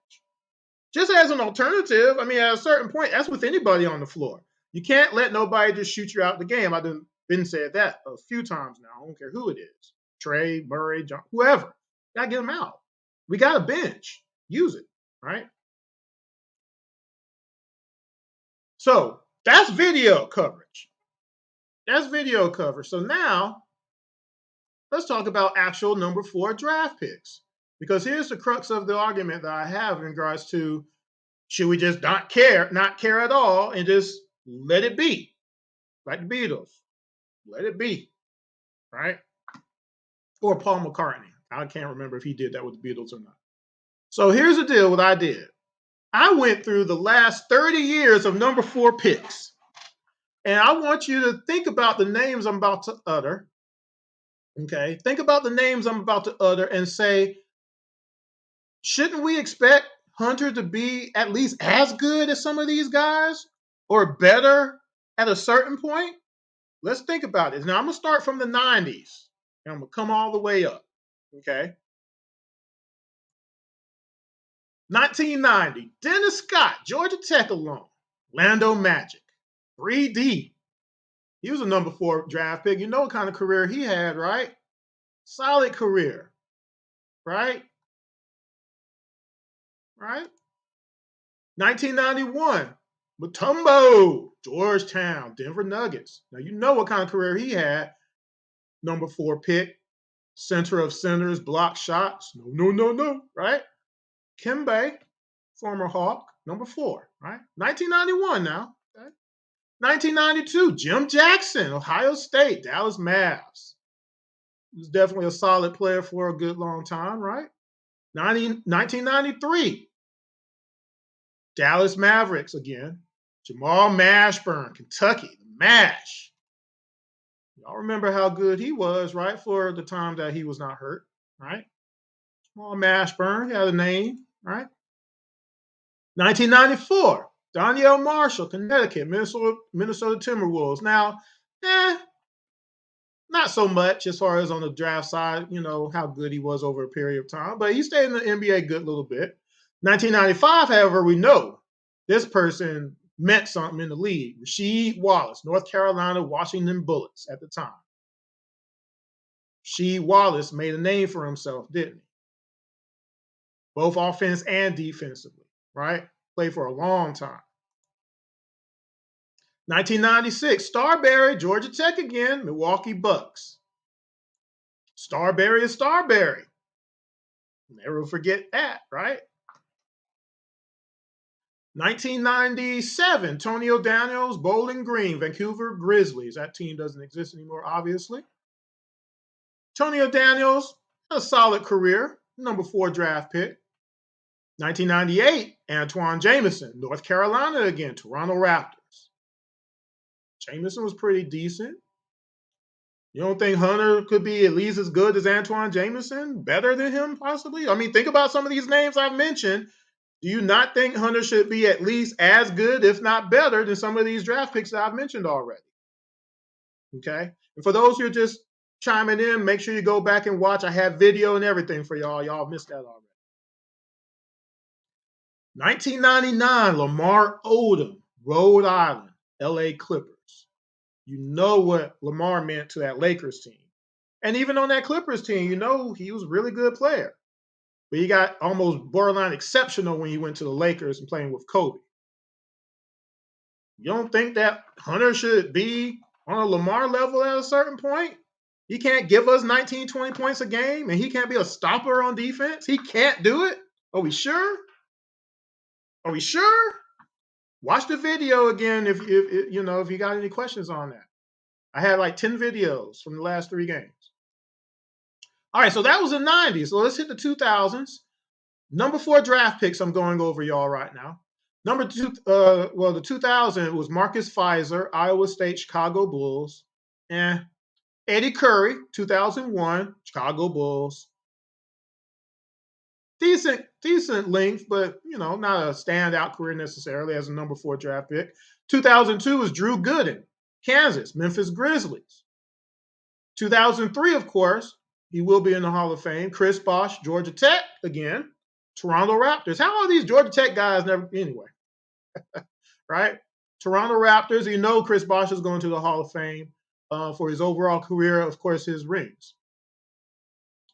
Just as an alternative, I mean, at a certain point, that's with anybody on the floor. You can't let nobody just shoot you out the game. I've been said that a few times now. I don't care who it is. Trey, Murray, John, whoever. Got to get them out. We got a bench. Use it, right? So that's video coverage. That's video coverage. So now let's talk about actual number 4 draft picks. Because here's the crux of the argument that I have in regards to should we just not care at all, and just let it be, like the Beatles, let it be, right? Or Paul McCartney. I can't remember if he did that with the Beatles or not. So here's the deal, what I did. I went through the last 30 years of number 4 picks. And I want you to think about the names I'm about to utter. Okay? Think about the names I'm about to utter and say, shouldn't we expect Hunter to be at least as good as some of these guys or better at a certain point? Let's think about it. Now, I'm going to start from the 90s and I'm going to come all the way up. Okay? 1990, Dennis Scott, Georgia Tech alum, Orlando Magic, 3D. He was a number 4 draft pick. You know what kind of career he had, right? Solid career, right? Right? 1991, Mutombo, Georgetown, Denver Nuggets. Now, you know what kind of career he had. Number 4 pick, center of centers, block shots. No, right? Kimbe, former Hawk, number 4, right? 1991 now. Okay? 1992, Jim Jackson, Ohio State, Dallas Mavs. He was definitely a solid player for a good long time, right? 1993, Dallas Mavericks again. Jamal Mashburn, Kentucky, the Mash. Y'all remember how good he was, right, for the time that he was not hurt, right? Jamal Mashburn, he had a name, right? 1994, Danielle Marshall, Connecticut, Minnesota Timberwolves. Now, not so much as far as on the draft side, you know, how good he was over a period of time, but he stayed in the NBA a good little bit. 1995, however, we know this person meant something in the league. Rasheed Wallace, North Carolina, Washington Bullets at the time. Rasheed Wallace made a name for himself, didn't he? Both offense and defensively, right? Played for a long time. 1996, Starberry, Georgia Tech again, Milwaukee Bucks. Starberry is Starberry. Never forget that, right? 1997, Antonio Daniels, Bowling Green, Vancouver Grizzlies. That team doesn't exist anymore, obviously. Antonio Daniels, a solid career, number 4 draft pick. 1998, Antoine Jameson, North Carolina again, Toronto Raptors. Jameson was pretty decent. You don't think Hunter could be at least as good as Antoine Jameson? Better than him, possibly? I mean, think about some of these names I've mentioned. Do you not think Hunter should be at least as good, if not better, than some of these draft picks that I've mentioned already? Okay? And for those who are just chiming in, make sure you go back and watch. I have video and everything for y'all. Y'all missed that already. 1999, Lamar Odom, Rhode Island, LA Clippers. You know what Lamar meant to that Lakers team. And even on that Clippers team, you know he was a really good player. But he got almost borderline exceptional when he went to the Lakers and playing with Kobe. You don't think that Hunter should be on a Lamar level at a certain point? He can't give us 19, 20 points a game, and he can't be a stopper on defense? He can't do it? Are we sure? Are we sure? Watch the video again if you got any questions on that. I had like 10 videos from the last 3 games. All right, so that was the 90s. So let's hit the 2000s. Number 4 draft picks I'm going over y'all right now. Number 2, the 2000 was Marcus Fizer, Iowa State, Chicago Bulls. Eddie Curry, 2001, Chicago Bulls. Decent length, but not a standout career necessarily as a number 4 draft pick. 2002 was Drew Gooden, Kansas, Memphis Grizzlies. 2003, of course, he will be in the Hall of Fame. Chris Bosh, Georgia Tech again, Toronto Raptors. How are these Georgia Tech guys never anyway? Right? Toronto Raptors. Chris Bosh is going to the Hall of Fame for his overall career, of course, his rings.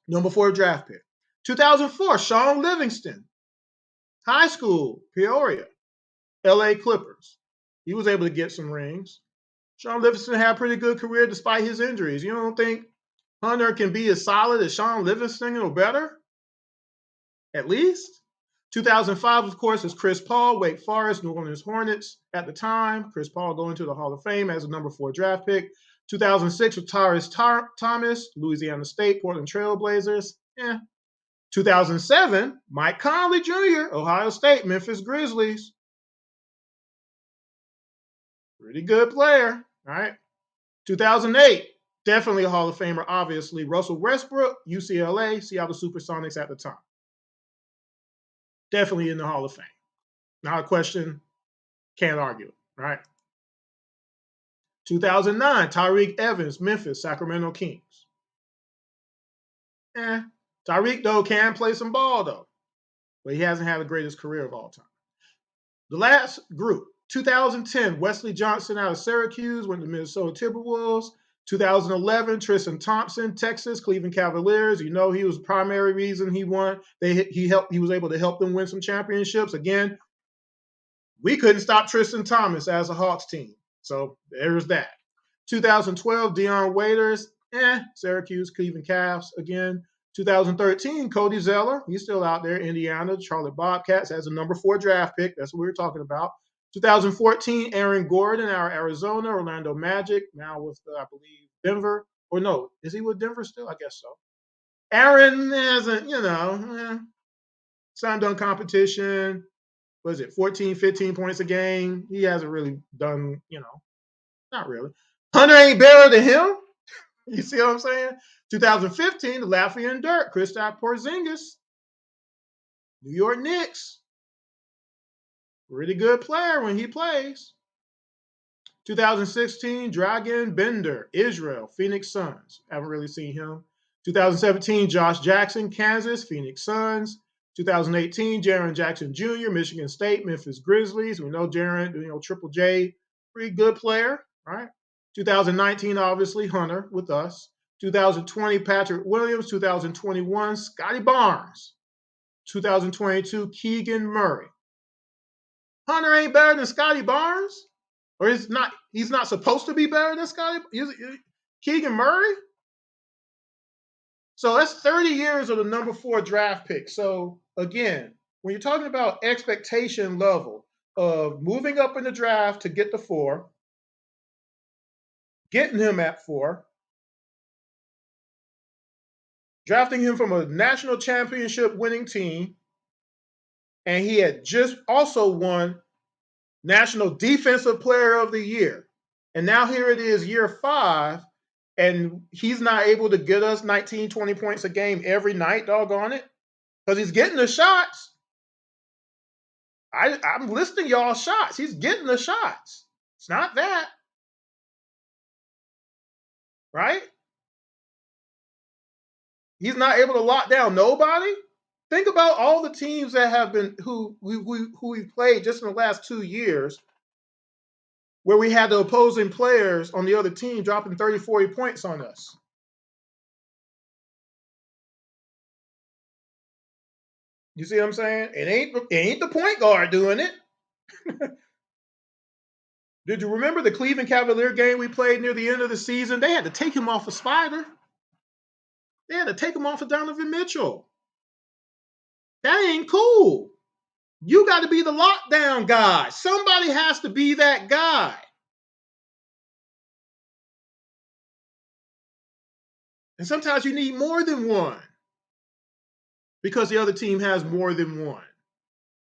Number 4 draft pick. 2004, Sean Livingston, high school, Peoria, LA Clippers. He was able to get some rings. Sean Livingston had a pretty good career despite his injuries. You don't think Hunter can be as solid as Sean Livingston or better? At least? 2005, of course, is Chris Paul, Wake Forest, New Orleans Hornets at the time. Chris Paul going to the Hall of Fame as a number 4 draft pick. 2006 was Tyrese Thomas, Louisiana State, Portland Trail Blazers. 2007, Mike Conley Jr., Ohio State, Memphis Grizzlies. Pretty good player, right? 2008, definitely a Hall of Famer, obviously. Russell Westbrook, UCLA, Seattle Supersonics at the time. Definitely in the Hall of Fame. Not a question, can't argue it, right? 2009, Tyreke Evans, Memphis, Sacramento Kings. Tyreke, though, can play some ball, though. But he hasn't had the greatest career of all time. The last group, 2010, Wesley Johnson out of Syracuse, went to Minnesota Timberwolves. 2011, Tristan Thompson, Texas, Cleveland Cavaliers. He was the primary reason he won. He was able to help them win some championships. Again, we couldn't stop Tristan Thomas as a Hawks team. So there's that. 2012, Dion Waiters, Syracuse, Cleveland Cavs again. 2013, Cody Zeller, he's still out there, Indiana, Charlotte Bobcats as a number 4 draft pick. That's what we were talking about. 2014, Aaron Gordon, our Arizona, Orlando Magic, now with, I believe, Denver. Or no, is he with Denver still? I guess so. Aaron hasn't, slam dunk competition. What is it, 14, 15 points a game? He hasn't really done, not really. Hunter ain't better than him. You see what I'm saying? 2015, the Latvian Dirt, Kristaps Porzingis, New York Knicks. Pretty good player when he plays. 2016, Dragan Bender, Israel, Phoenix Suns. Haven't really seen him. 2017, Josh Jackson, Kansas, Phoenix Suns. 2018, Jaren Jackson Jr., Michigan State, Memphis Grizzlies. We know Jaren, Triple J, pretty good player, right? 2019, obviously, Hunter with us. 2020, Patrick Williams. 2021, Scotty Barnes. 2022, Keegan Murray. Hunter ain't better than Scotty Barnes? Or he's not supposed to be better than Scotty? Keegan Murray? So that's 30 years of the number 4 draft pick. So again, when you're talking about expectation level of moving up in the draft to get the 4, getting him at 4, drafting him from a national championship winning team, and he had just also won National Defensive Player of the Year. And now here it is, year 5, and he's not able to get us 19, 20 points a game every night, doggone it, because he's getting the shots. I'm listing y'all shots. He's getting the shots. It's not that. Right? He's not able to lock down nobody. Think about all the teams that have been who we played just in the last 2 years, where we had the opposing players on the other team dropping 30, 40 points on us. You see what I'm saying? It ain't the point guard doing it. Did you remember the Cleveland Cavalier game we played near the end of the season? They had to take him off of Spider. They had to take him off of Donovan Mitchell. That ain't cool. You got to be the lockdown guy. Somebody has to be that guy. And sometimes you need more than one because the other team has more than one.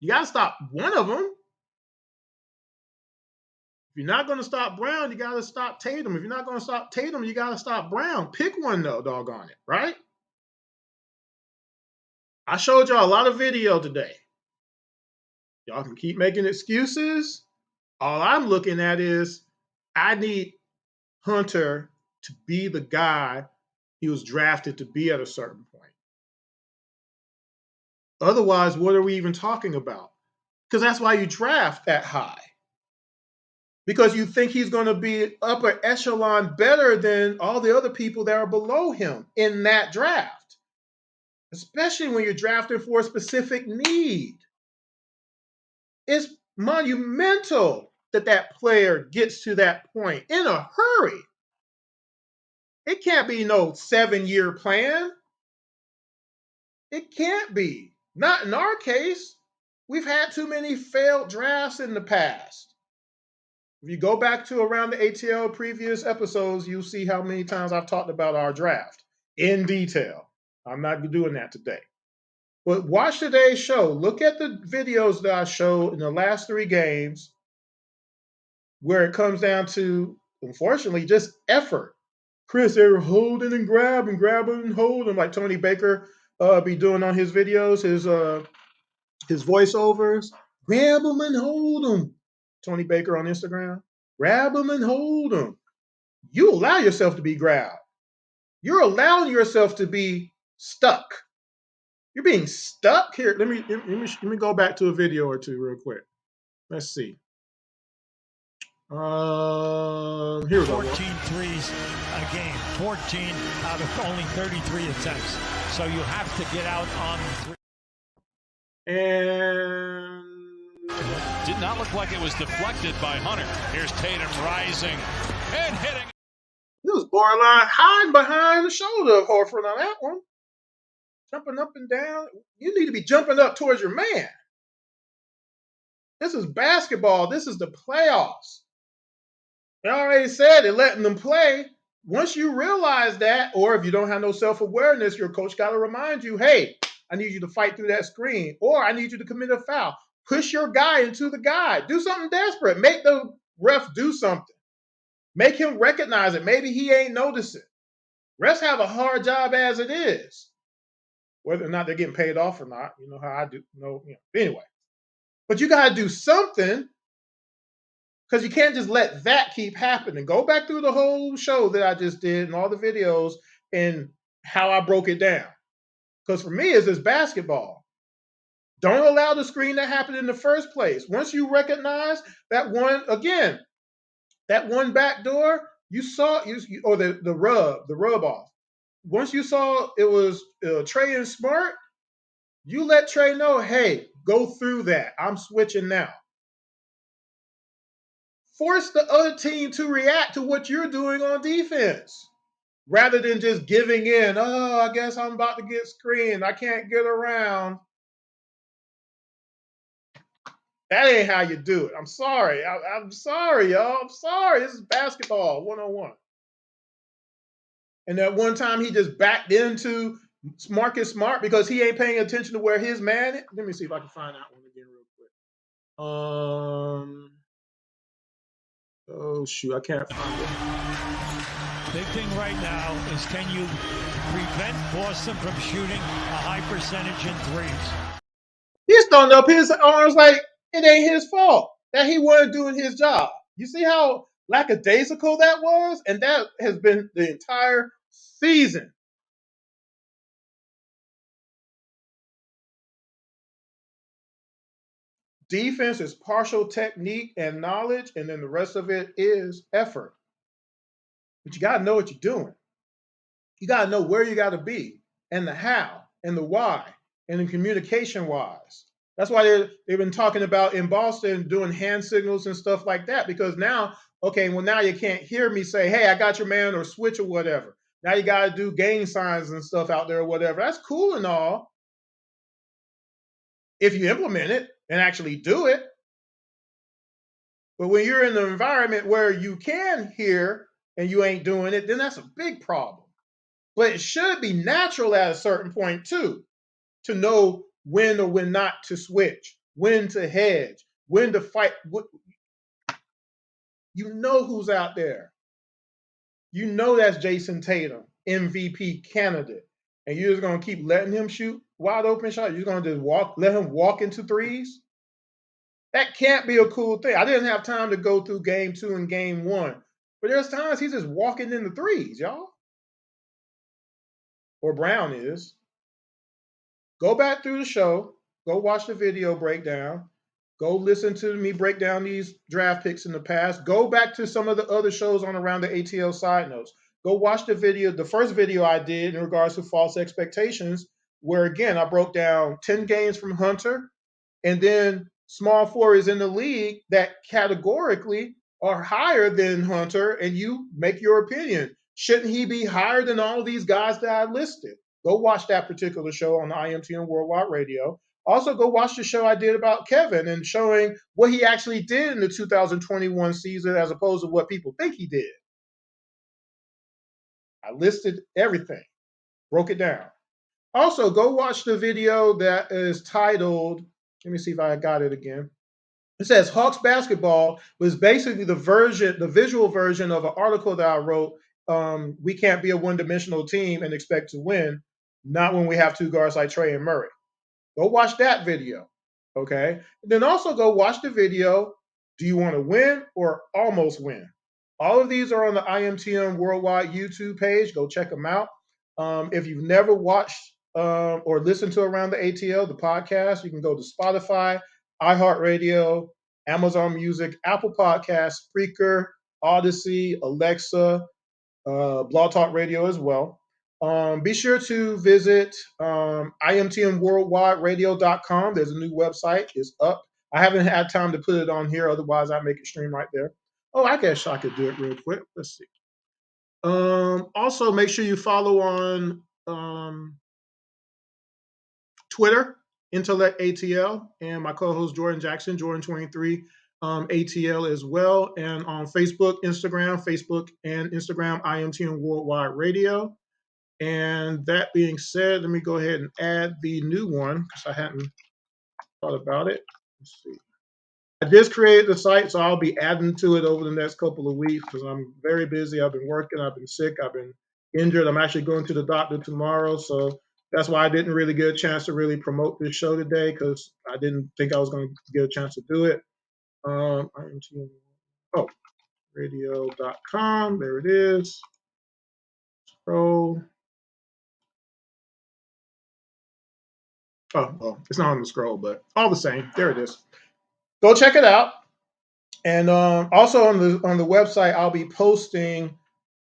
You got to stop one of them. If you're not going to stop Brown, you got to stop Tatum. If you're not going to stop Tatum, you got to stop Brown. Pick one, though, doggone it, right? I showed y'all a lot of video today. Y'all can keep making excuses. All I'm looking at is I need Hunter to be the guy he was drafted to be at a certain point. Otherwise, what are we even talking about? Because that's why you draft that high. Because you think he's going to be upper echelon better than all the other people that are below him in that draft. Especially when you're drafting for a specific need. It's monumental that that player gets to that point in a hurry. It can't be no 7-year plan. It can't be. Not in our case. We've had too many failed drafts in the past. If you go back to around the ATL previous episodes, you'll see how many times I've talked about our draft in detail. I'm not doing that today. But watch today's show. Look at the videos that I showed in the last 3 games where it comes down to, unfortunately, just effort. Chris, they were holding and grabbing and holding, like Tony Baker be doing on his videos, his voiceovers. Grab them and hold them. Tony Baker on Instagram. Grab them and hold them. You allow yourself to be grabbed. You're allowing yourself to be stuck. You're being stuck here. Let me go back to a video or two real quick. Let's see. Here we go. 14 threes a game. 14 out of only 33 attempts. So you have to get out on 3. And did not look like it was deflected by Hunter. Here's Tatum rising and hitting. It was borderline hiding behind the shoulder of Horford on that one. Jumping up and down. You need to be jumping up towards your man. This is basketball. This is the playoffs. I already said it, letting them play. Once you realize that, or if you don't have no self-awareness, your coach got to remind you, hey, I need you to fight through that screen, or I need you to commit a foul. Push your guy into the guy. Do something desperate. Make the ref do something. Make him recognize it. Maybe he ain't noticing. Refs have a hard job as it is. Whether or not they're getting paid off or not, you know how I do. Anyway. But you got to do something, because you can't just let that keep happening. Go back through the whole show that I just did and all the videos and how I broke it down. Because for me, it's just basketball. Don't allow the screen to happen in the first place. Once you recognize that one, again, that one back door, you saw, or the rub off. Once you saw it was Trey and Smart, you let Trey know, hey, go through that. I'm switching now. Force the other team to react to what you're doing on defense. rather than just giving in. Oh, I guess I'm about to get screened. I can't get around. That ain't how you do it. I'm sorry. I'm sorry, y'all. I'm sorry. This is basketball 101. And that one time he just backed into Marcus Smart because he ain't paying attention to where his man is. Let me see if I can find that one again real quick. Oh shoot, I can't find it. Big thing right now is, can you prevent Boston from shooting a high percentage in threes? He's throwing up his arms like it ain't his fault that he wasn't doing his job. You see how lackadaisical that was? And that has been the entire season. Defense is partial technique and knowledge, and then the rest of it is effort. But you got to know what you're doing. You got to know where you got to be, and the how, and the why, and the communication wise. That's why they've been talking about in Boston doing hand signals and stuff like that, because now, okay, well, now you can't hear me say, hey, I got your man, or switch or whatever. Now you got to do gang signs and stuff out there or whatever. That's cool and all if you implement it and actually do it. But when you're in an environment where you can hear and you ain't doing it, then that's a big problem. But it should be natural at a certain point too, to know when or when not to switch, when to hedge, when to fight. You know who's out there. You know that's Jason Tatum, MVP candidate. And you're just going to keep letting him shoot wide open shots? You're going to just let him walk into threes? That can't be a cool thing. I didn't have time to go through game 2 and game 1. But there's times he's just walking in the threes, y'all. Or Brown is. Go back through the show. Go watch the video breakdown. Go listen to me break down these draft picks in the past. Go back to some of the other shows on around the ATL side notes. Go watch the video, the first video I did in regards to false expectations, where again, I broke down 10 games from Hunter, and then small forwards in the league that categorically are higher than Hunter, and you make your opinion. Shouldn't he be higher than all these guys that I listed? Go watch that particular show on IMTN Worldwide Radio. Also, go watch the show I did about Kevin and showing what he actually did in the 2021 season as opposed to what people think he did. I listed everything, broke it down. Also, go watch the video that is titled, let me see if I got it again. It says Hawks basketball was basically the visual version of an article that I wrote. We can't be a one-dimensional team and expect to win, not when we have two guards like Trey and Murray. Go watch that video, okay? And then also go watch the video, do you want to win or almost win? All of these are on the IMTM Worldwide YouTube page. Go check them out. If you've never watched or listened to Around the ATL, the podcast, you can go to Spotify, iHeartRadio, Amazon Music, Apple Podcasts, Spreaker, Odyssey, Alexa, Blog Talk Radio as well. Be sure to visit imtnworldwideradio.com. There's a new website. It's up. I haven't had time to put it on here. Otherwise, I'd make it stream right there. Oh, I guess I could do it real quick. Let's see. Also, make sure you follow on Twitter, Intellect ATL, and my co-host Jordan Jackson, Jordan23 ATL as well. And on Facebook and Instagram, IMTN Worldwide Radio. And that being said, let me go ahead and add the new one because I hadn't thought about it. Let's see. I just created the site, so I'll be adding to it over the next couple of weeks because I'm very busy. I've been working. I've been sick. I've been injured. I'm actually going to the doctor tomorrow. So that's why I didn't really get a chance to really promote this show today because I didn't think I was going to get a chance to do it. Radio.com. There it is. Scroll. Oh, well, it's not on the scroll, but all the same, there it is. Go check it out. And also on the website, I'll be posting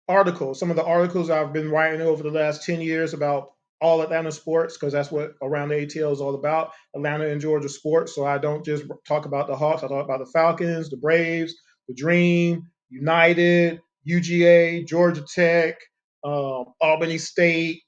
articles, some of the articles I've been writing over the last 10 years about all Atlanta sports, because that's what Around the ATL is all about, Atlanta and Georgia sports. So I don't just talk about the Hawks, I talk about the Falcons, the Braves, the Dream, United, UGA, Georgia Tech, Albany State,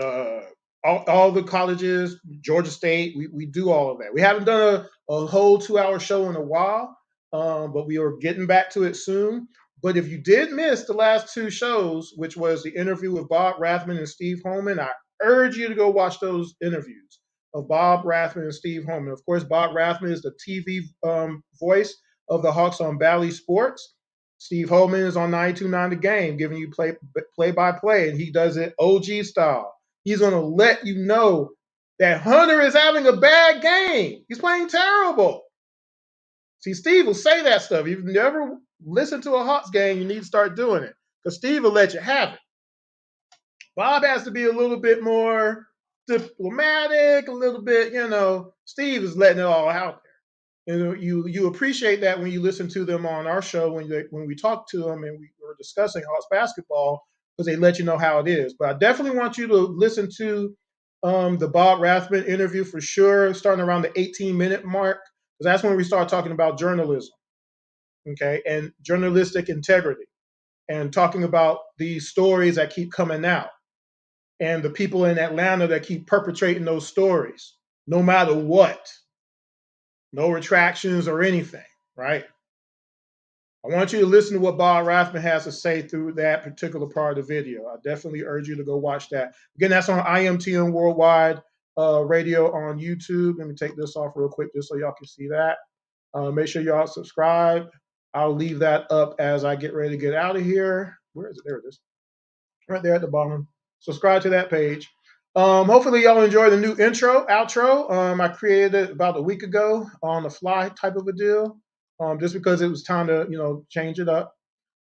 all the colleges, Georgia State. We do all of that. We haven't done a whole 2-hour show in a while, but we are getting back to it soon. But if you did miss the last 2 shows, which was the interview with Bob Rathman and Steve Holman, I urge you to go watch those interviews of Bob Rathman and Steve Holman. Of course, Bob Rathman is the TV voice of the Hawks on Bally Sports. Steve Holman is on 92.9 The Game, giving you play-by-play, and he does it OG style. He's going to let you know that Hunter is having a bad game. He's playing terrible. See, Steve will say that stuff. If you've never listened to a Hawks game, you need to start doing it because Steve will let you have it. Bob has to be a little bit more diplomatic, a little bit, Steve is letting it all out there. You appreciate that when you listen to them on our show, when we talk to them and we were discussing Hawks basketball, because they let you know how it is. But I definitely want you to listen to the Bob Rathman interview for sure, starting around the 18-minute mark, because that's when we start talking about journalism, okay, and journalistic integrity, and talking about these stories that keep coming out, and the people in Atlanta that keep perpetrating those stories, no matter what. No retractions or anything, right? I want you to listen to what Bob Rathman has to say through that particular part of the video. I definitely urge you to go watch that. Again, that's on IMTN Worldwide Radio on YouTube. Let me take this off real quick just so y'all can see that. Make sure y'all subscribe. I'll leave that up as I get ready to get out of here. Where is it? There it is. Right there at the bottom. Subscribe to that page. Hopefully y'all enjoy the new outro. I created it about a week ago on the fly type of a deal, just because it was time to, change it up.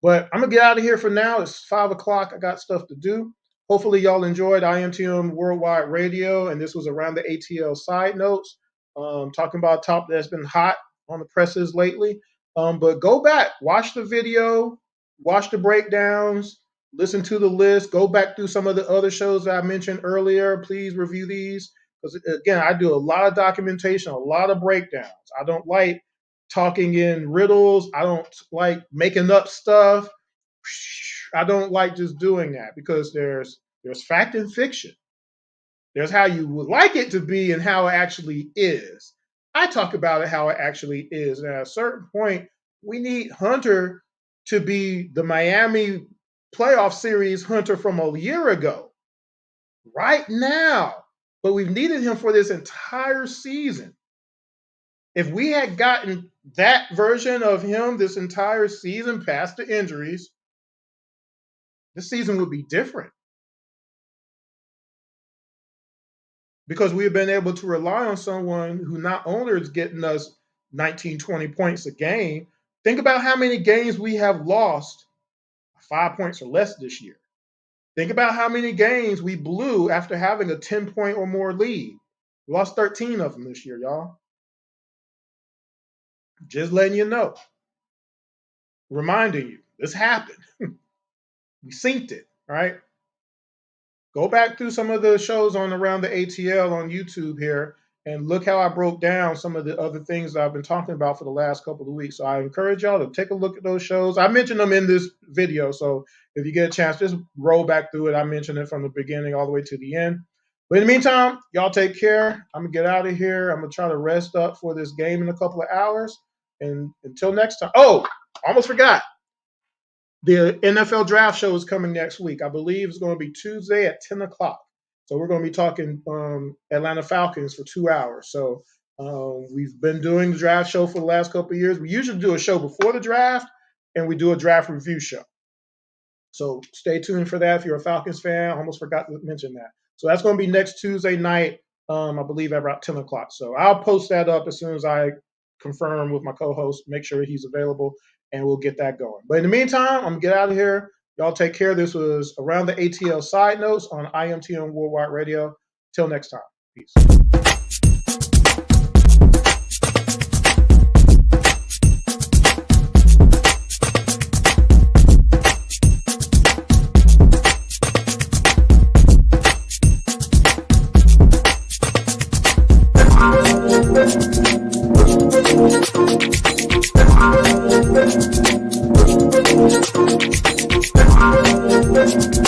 But I'm gonna get out of here for now. It's 5 o'clock. I got stuff to do. Hopefully y'all enjoyed IMTM Worldwide Radio, and this was around the ATL side notes, talking about a topic that's been hot on the presses lately. But go back, watch the video, watch the breakdowns, listen to the list, go back through some of the other shows that I mentioned earlier. Please review these because, again, I do a lot of documentation, a lot of breakdowns. I don't like talking in riddles. I don't like making up stuff. I don't like just doing that because there's fact and fiction. There's how you would like it to be and how it actually is. I talk about it how it actually is. And at a certain point, we need Hunter to be the Miami playoff series Hunter from a year ago, right now. But we've needed him for this entire season. If we had gotten that version of him this entire season past the injuries, this season would be different. Because we have been able to rely on someone who not only is getting us 19, 20 points a game. Think about how many games we have lost 5 points or less this year. Think about how many games we blew after having a 10-point or more lead. We lost 13 of them this year, y'all. Just letting you know. Reminding you, this happened. We synced it, right? Go back through some of the shows on Around the ATL on YouTube here and look how I broke down some of the other things that I've been talking about for the last couple of weeks. So I encourage y'all to take a look at those shows. I mentioned them in this video, so if you get a chance, just roll back through it. I mentioned it from the beginning all the way to the end. But in the meantime, y'all take care. I'm going to get out of here. I'm going to try to rest up for this game in a couple of hours. And until next time. Oh, almost forgot. The NFL draft show is coming next week. I believe it's going to be Tuesday at 10 o'clock. So we're going to be talking Atlanta Falcons for 2 hours. So we've been doing the draft show for the last couple of years. We usually do a show before the draft, and we do a draft review show. So stay tuned for that if you're a Falcons fan. I almost forgot to mention that. So that's going to be next Tuesday night, I believe, at about 10 o'clock. So I'll post that up as soon as I confirm with my co-host, make sure he's available, and we'll get that going. But in the meantime, I'm going to get out of here. Y'all take care. This was Around the ATL Side Notes on IMTN Worldwide Radio. Till next time. Peace. We'll be right back.